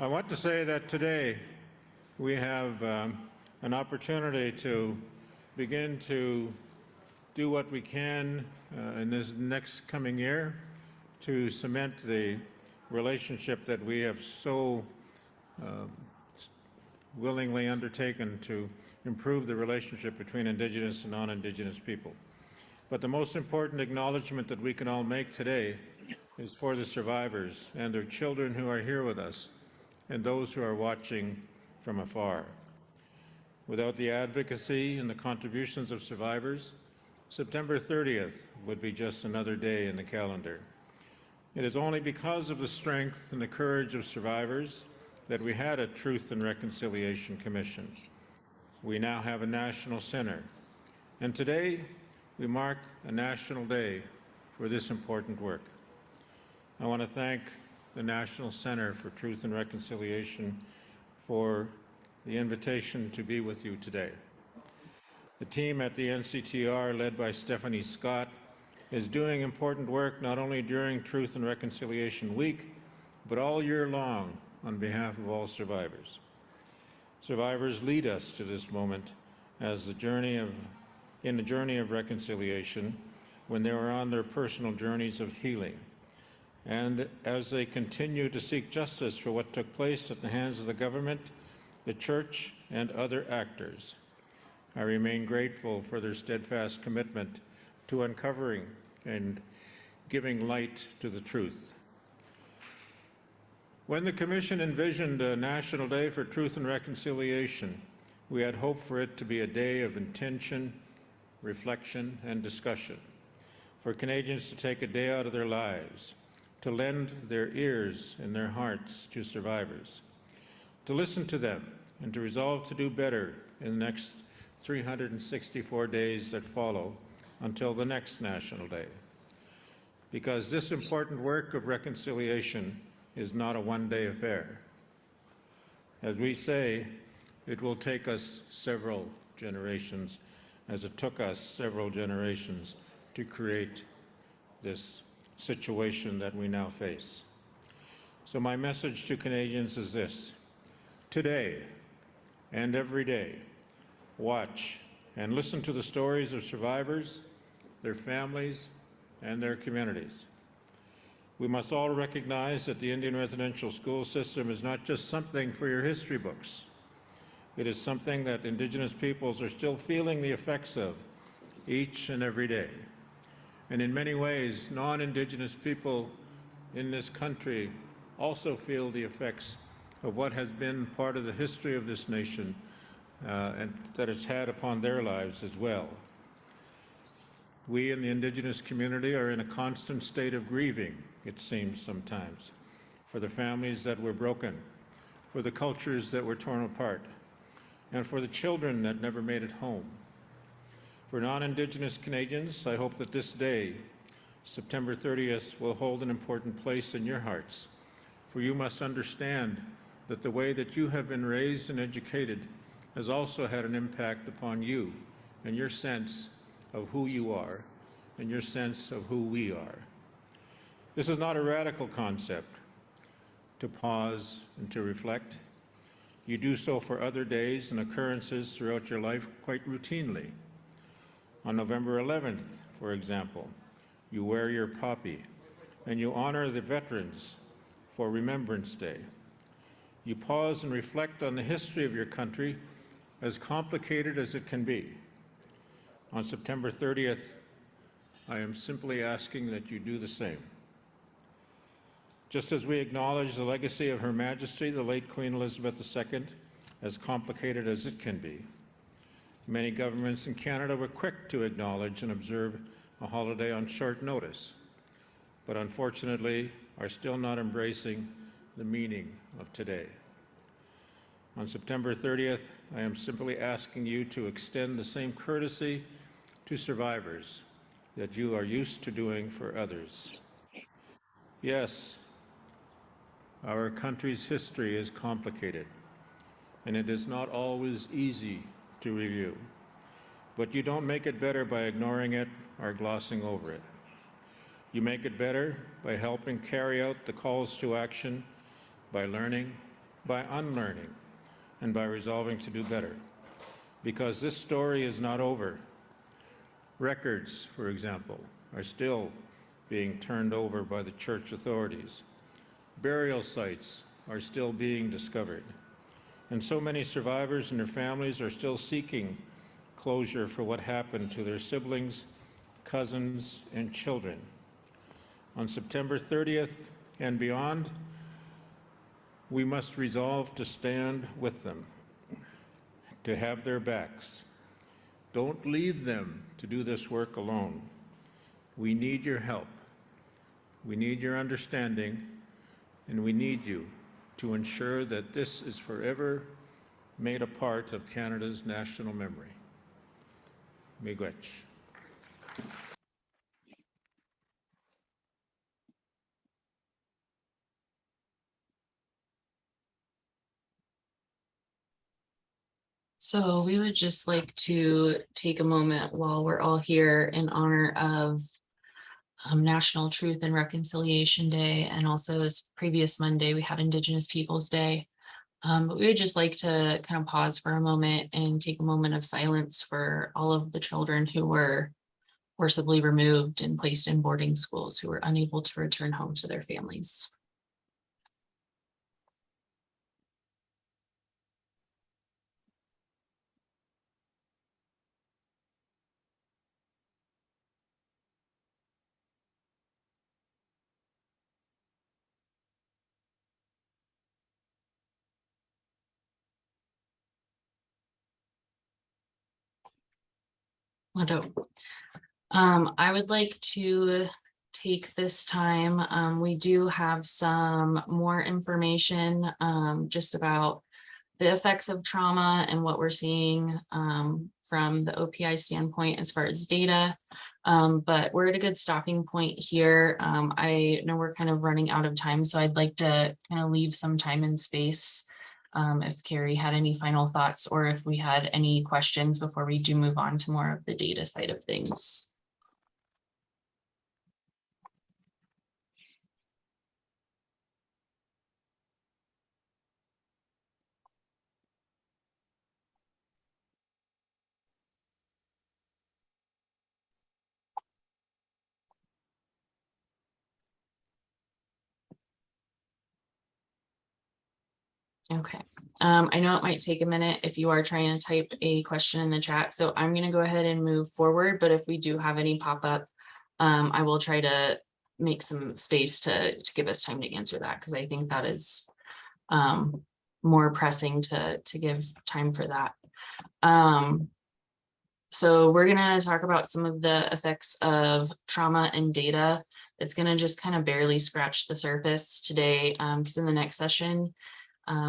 I want to say that today we have an opportunity to begin to do what we can in this next coming year to cement the relationship that we have so willingly undertaken to improve the relationship between Indigenous and non-Indigenous people. But the most important acknowledgement that we can all make today is for the survivors and their children who are here with us and those who are watching from afar. Without the advocacy and the contributions of survivors, September 30th would be just another day in the calendar. It is only because of the strength and the courage of survivors that we had a Truth and Reconciliation Commission. We now have a national center, and today we mark a national day for this important work. I want to thank the National Center for Truth and Reconciliation for the invitation to be with you today. The team at the NCTR, led by Stephanie Scott, is doing important work not only during Truth and Reconciliation Week, but all year long on behalf of all survivors. Survivors lead us to this moment as in the journey of reconciliation when they are on their personal journeys of healing, and as they continue to seek justice for what took place at the hands of the government, the church, and other actors. I remain grateful for their steadfast commitment to uncovering and giving light to the truth. When the Commission envisioned a National Day for Truth and Reconciliation, we had hoped for it to be a day of intention, reflection, and discussion, for Canadians to take a day out of their lives, to lend their ears and their hearts to survivors, to listen to them, and to resolve to do better in the next 364 days that follow until the next National Day. Because this important work of reconciliation is not a one-day affair. As we say, it will take us several generations, as it took us several generations to create this situation that we now face. So my message to Canadians is this: today and every day, watch and listen to the stories of survivors, their families, and their communities. We must all recognize that the Indian residential school system is not just something for your history books. It is something that Indigenous peoples are still feeling the effects of each and every day. And in many ways, non-Indigenous people in this country also feel the effects of what has been part of the history of this nation and that it's had upon their lives as well. We in the Indigenous community are in a constant state of grieving, it seems sometimes, for the families that were broken, for the cultures that were torn apart, and for the children that never made it home. For non-Indigenous Canadians, I hope that this day, September 30th, will hold an important place in your hearts, for you must understand that the way that you have been raised and educated has also had an impact upon you and your sense of who you are and your sense of who we are. This is not a radical concept to pause and to reflect. You do so for other days and occurrences throughout your life quite routinely. On November 11th, for example, you wear your poppy and you honor the veterans for Remembrance Day. You pause and reflect on the history of your country, as complicated as it can be. On September 30th, I am simply asking that you do the same. Just as we acknowledge the legacy of Her Majesty, the late Queen Elizabeth II, as complicated as it can be, many governments in Canada were quick to acknowledge and observe a holiday on short notice, but unfortunately are still not embracing the meaning of today. On September 30th, I am simply asking you to extend the same courtesy to survivors that you are used to doing for others. Yes, our country's history is complicated, and it is not always easy to review. But you don't make it better by ignoring it or glossing over it. You make it better by helping carry out the calls to action, by learning, by unlearning, and by resolving to do better. Because this story is not over. Records, for example, are still being turned over by the church authorities. Burial sites are still being discovered. And so many survivors and their families are still seeking closure for what happened to their siblings, cousins, and children. On September 30th and beyond, we must resolve to stand with them, to have their backs. Don't leave them to do this work alone. We need your help. We need your understanding, and we need you to ensure that this is forever made a part of Canada's national memory. Miigwech. So we would just like to take a moment while we're all here in honor of National Truth and Reconciliation Day, and also this previous Monday we had Indigenous Peoples Day. But we would just like to kind of pause for a moment and take a moment of silence for all of the children who were forcibly removed and placed in boarding schools, who were unable to return home to their families. I would like to take this time. We do have some more information just about the effects of trauma and what we're seeing from the OPI standpoint as far as data. But we're at a good stopping point here. I know we're kind of running out of time, so I'd like to kind of leave some time and space if Carrie had any final thoughts, or if we had any questions before we do move on to more of the data side of things. Okay, I know it might take a minute if you are trying to type a question in the chat, so I'm going to go ahead and move forward, but if we do have any pop up, I will try to make some space to give us time to answer that, because I think that is more pressing to give time for that. So we're going to talk about some of the effects of trauma and data. It's going to just kind of barely scratch the surface today, because in the next session,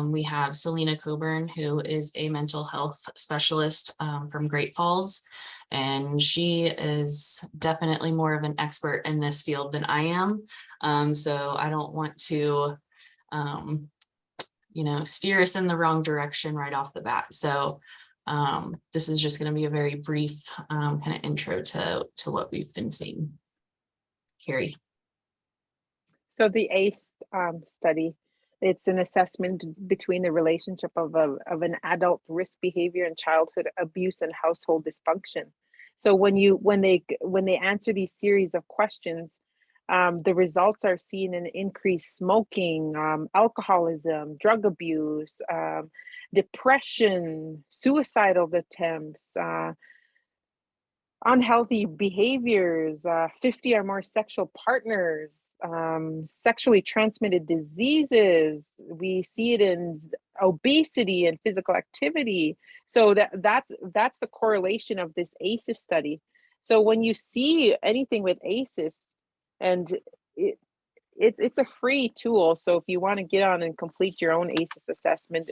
we have Selena Coburn, who is a mental health specialist from Great Falls, and she is definitely more of an expert in this field than I am. So I don't want to, steer us in the wrong direction right off the bat. So this is just going to be a very brief kind of intro to what we've been seeing. Carrie. So the ACE study, it's an assessment between the relationship of an adult risk behavior and childhood abuse and household dysfunction. So when they answer these series of questions, the results are seen in increased smoking, alcoholism, drug abuse, depression, suicidal attempts, unhealthy behaviors, 50 or more sexual partners, sexually transmitted diseases. We see it in obesity and physical activity. So that's the correlation of this ACEs study. So when you see anything with ACEs, and it's a free tool. So if you want to get on and complete your own ACEs assessment,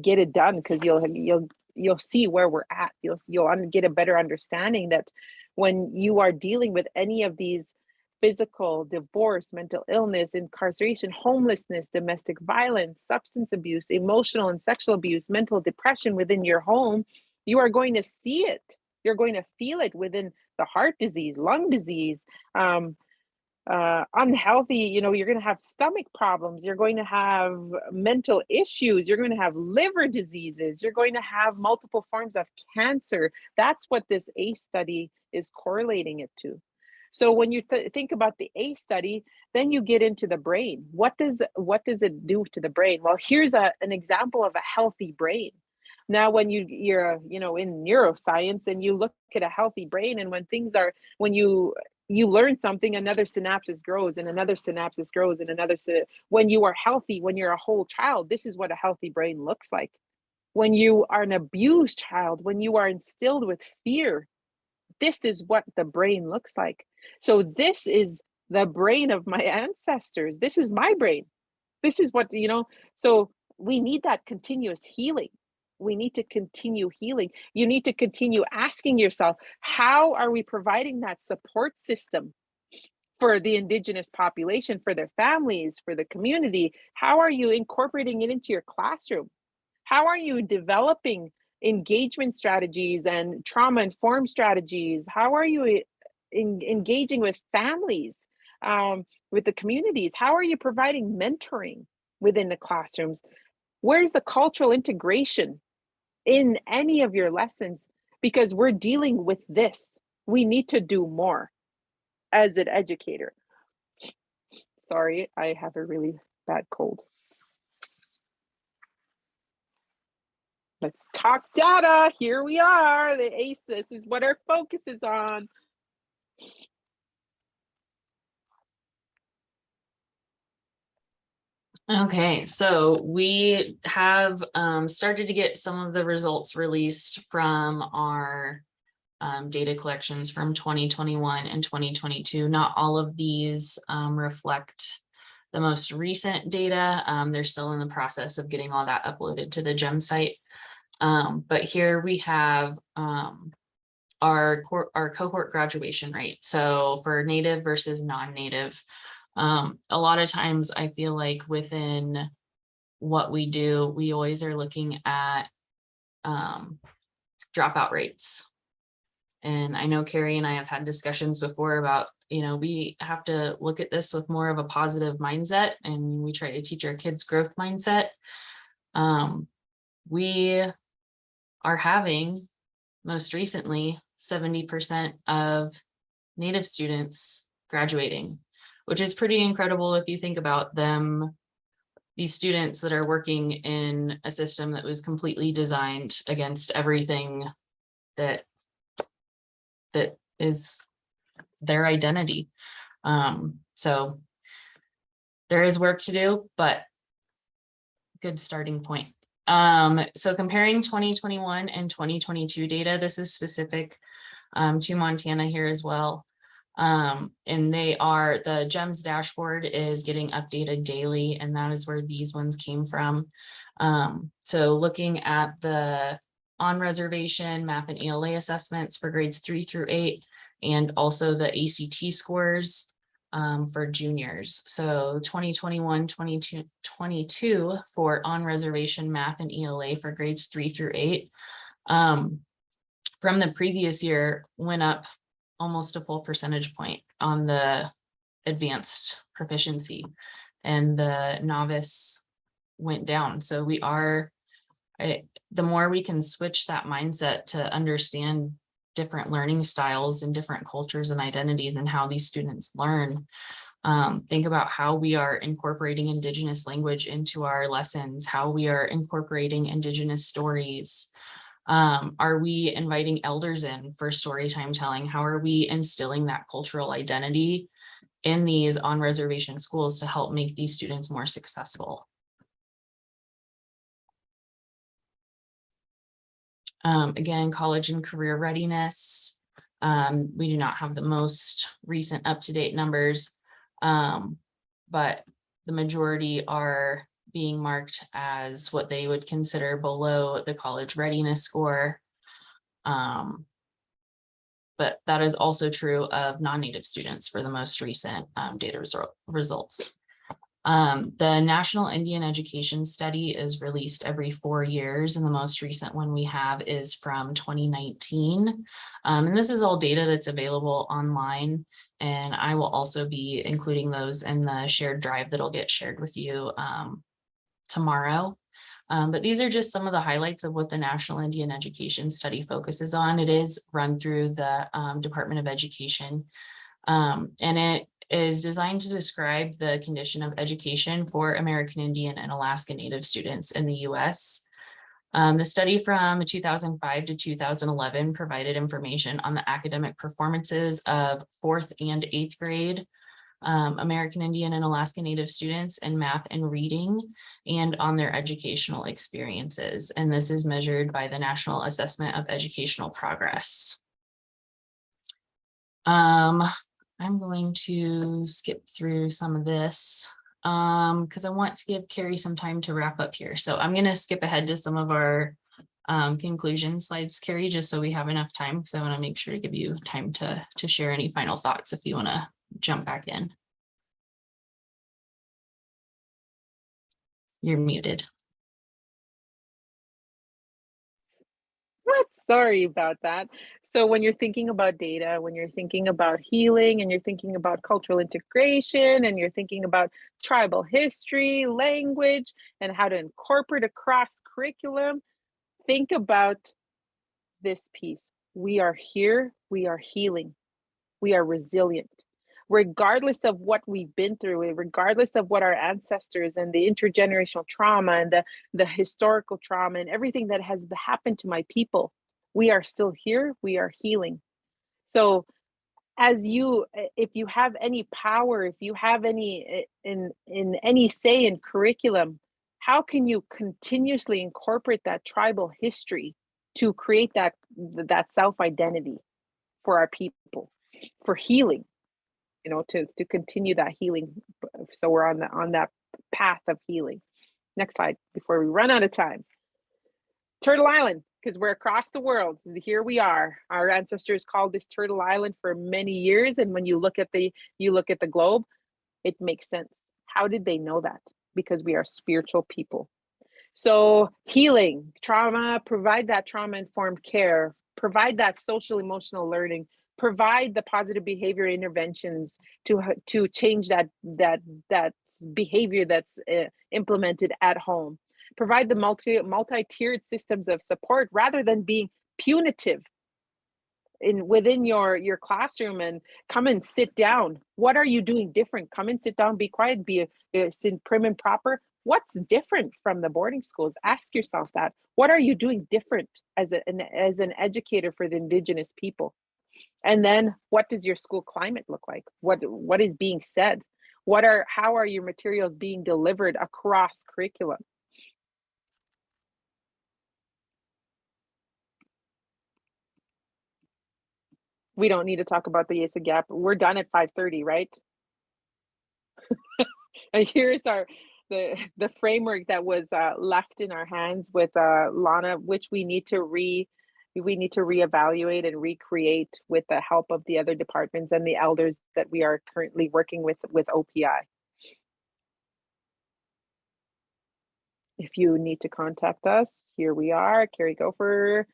get it done, because you'll see where we're at. You'll get a better understanding that when you are dealing with any of these physical, divorce, mental illness, incarceration, homelessness, domestic violence, substance abuse, emotional and sexual abuse, mental depression within your home, you are going to see it. You're going to feel it within the heart disease, lung disease, unhealthy, you're going to have stomach problems, you're going to have mental issues, you're going to have liver diseases, you're going to have multiple forms of cancer. That's what this ACE study is correlating it to. So when you think about the ACE study, then you get into the brain. What does it do to the brain? Well, here's an example of a healthy brain. Now, when you're in neuroscience and you look at a healthy brain, and when you learn something, another synapses grows and another synapses grows and another. When you are healthy, when you're a whole child, this is what a healthy brain looks like. When you are an abused child, when you are instilled with fear, this is what the brain looks like. So this is the brain of my ancestors. This is my brain. This is what, so we need that continuous healing. We need to continue healing. You need to continue asking yourself, how are we providing that support system for the Indigenous population, for their families, for the community? How are you incorporating it into your classroom? How are you developing engagement strategies and trauma-informed strategies? How are you engaging with families, with the communities? How are you providing mentoring within the classrooms? Where's the cultural integration in any of your lessons? Because we're dealing with this. We need to do more as an educator. Sorry, I have a really bad cold. Let's talk data. Here we are. The ACES is what our focus is on. Okay, so we have started to get some of the results released from our data collections from 2021 and 2022. Not all of these reflect the most recent data. They're still in the process of getting all that uploaded to the GEM site. But here we have our cohort graduation rate. So for native versus non-native, a lot of times I feel like within what we do, we always are looking at dropout rates. And I know Carrie and I have had discussions before about, we have to look at this with more of a positive mindset, and we try to teach our kids growth mindset. We are having, most recently, 70% of native students graduating, which is pretty incredible if you think about them, these students that are working in a system that was completely designed against everything that is their identity. So there is work to do, but good starting point. So comparing 2021 and 2022 data, this is specific to Montana here as well. And the GEMS dashboard is getting updated daily, and that is where these ones came from. So looking at the on-reservation math and ELA assessments for grades 3 through 8, and also the ACT scores for juniors. So 2021, 22 for on-reservation math and ELA for grades 3 through 8. From the previous year went up almost a full percentage point on the advanced proficiency, and the novice went down. So the more we can switch that mindset to understand different learning styles and different cultures and identities and how these students learn, think about how we are incorporating Indigenous language into our lessons, how we are incorporating Indigenous stories. Are we inviting elders in for story time telling? How are we instilling that cultural identity in these on-reservation schools to help make these students more successful? Again, college and career readiness. We do not have the most recent up-to-date numbers, but the majority are being marked as what they would consider below the college readiness score. But that is also true of non-native students for the most recent data results. The National Indian Education Study is released every 4 years, and the most recent one we have is from 2019. And this is all data that's available online, and I will also be including those in the shared drive that'll get shared with you tomorrow. But these are just some of the highlights of what the National Indian Education Study focuses on. It is run through the Department of Education, and it is designed to describe the condition of education for American Indian and Alaska Native students in the US. The study from 2005 to 2011 provided information on the academic performances of 4th and 8th grade American Indian and Alaska Native students in math and reading, and on their educational experiences. And this is measured by the National Assessment of Educational Progress. I'm going to skip through some of this because I want to give Carrie some time to wrap up here. So I'm going to skip ahead to some of our conclusion slides, Carrie, just so we have enough time. So I want to make sure to give you time to share any final thoughts if you want to jump back in. You're muted. What? Sorry about that. So when you're thinking about data, when you're thinking about healing, and you're thinking about cultural integration, and you're thinking about tribal history, language, and how to incorporate across curriculum, think about this piece. We are here, we are healing, we are resilient. Regardless of what we've been through, regardless of what our ancestors and the intergenerational trauma and the historical trauma and everything that has happened to my people, we are still here, we are healing. So as you, if you have any power, if you have any in any say in curriculum, how can you continuously incorporate that tribal history to create that self-identity for our people, for healing, you know, to continue that healing. So we're on that path of healing. Next slide before we run out of time. Turtle Island, because we're across the world. Here we are. Our ancestors called this Turtle Island for many years, and when you look at the globe, it makes sense. How did they know that? Because we are spiritual people. So healing, trauma, provide that trauma-informed care, provide that social emotional learning, provide the positive behavior interventions to change that behavior that's implemented at home. Provide the multi-tiered systems of support rather than being punitive within your classroom, and come and sit down. What are you doing different? Come and sit down, be quiet, sit prim and proper. What's different from the boarding schools? Ask yourself that. What are you doing different as an educator for the Indigenous people? And then what does your school climate look like? What is being said? How are your materials being delivered across curriculum? We don't need to talk about the YESA gap. We're done at 5:30, right? And here's the framework that was left in our hands with Lana, which we need to reevaluate and recreate with the help of the other departments and the elders that we are currently working with OPI. If you need to contact us, here we are, Carrie Gopher.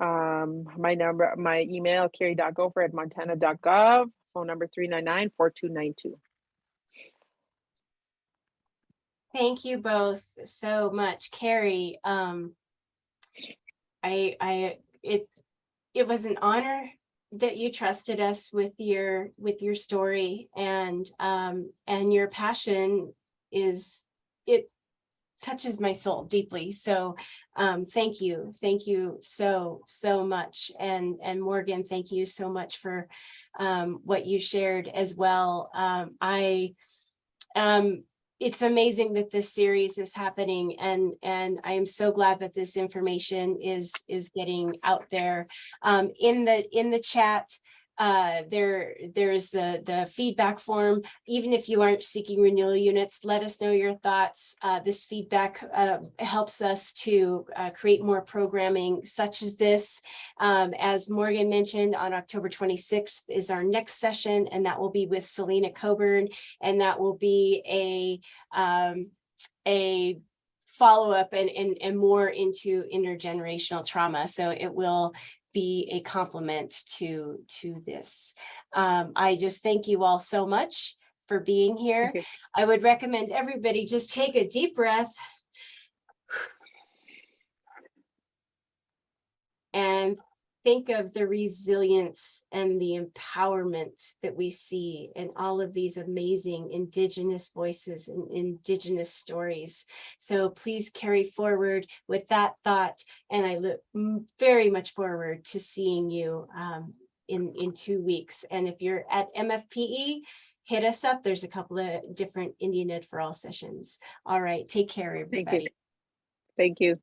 My number, my email, carrie.gopher@montana.gov, phone number 399-4292. Thank you both so much, Carrie. It was an honor that you trusted us with your story, and your passion it touches my soul deeply. So thank you so much. And Morgan, thank you so much for what you shared as well. It's amazing that this series is happening, and I am so glad that this information is getting out there. In the chat, there's the feedback form. Even if you aren't seeking renewal units, let us know your thoughts. This feedback helps us to create more programming such as this. As Morgan mentioned, on October 26th is our next session, and that will be with Selena Coburn, and that will be a follow-up and more into intergenerational trauma. So it will be a complement to this. I just thank you all so much for being here. Okay. I would recommend everybody just take a deep breath and think of the resilience and the empowerment that we see in all of these amazing Indigenous voices and Indigenous stories. So please carry forward with that thought. And I look very much forward to seeing you in 2 weeks. And if you're at MFPE, hit us up. There's a couple of different Indian Ed for All sessions. All right, take care, everybody. Thank you.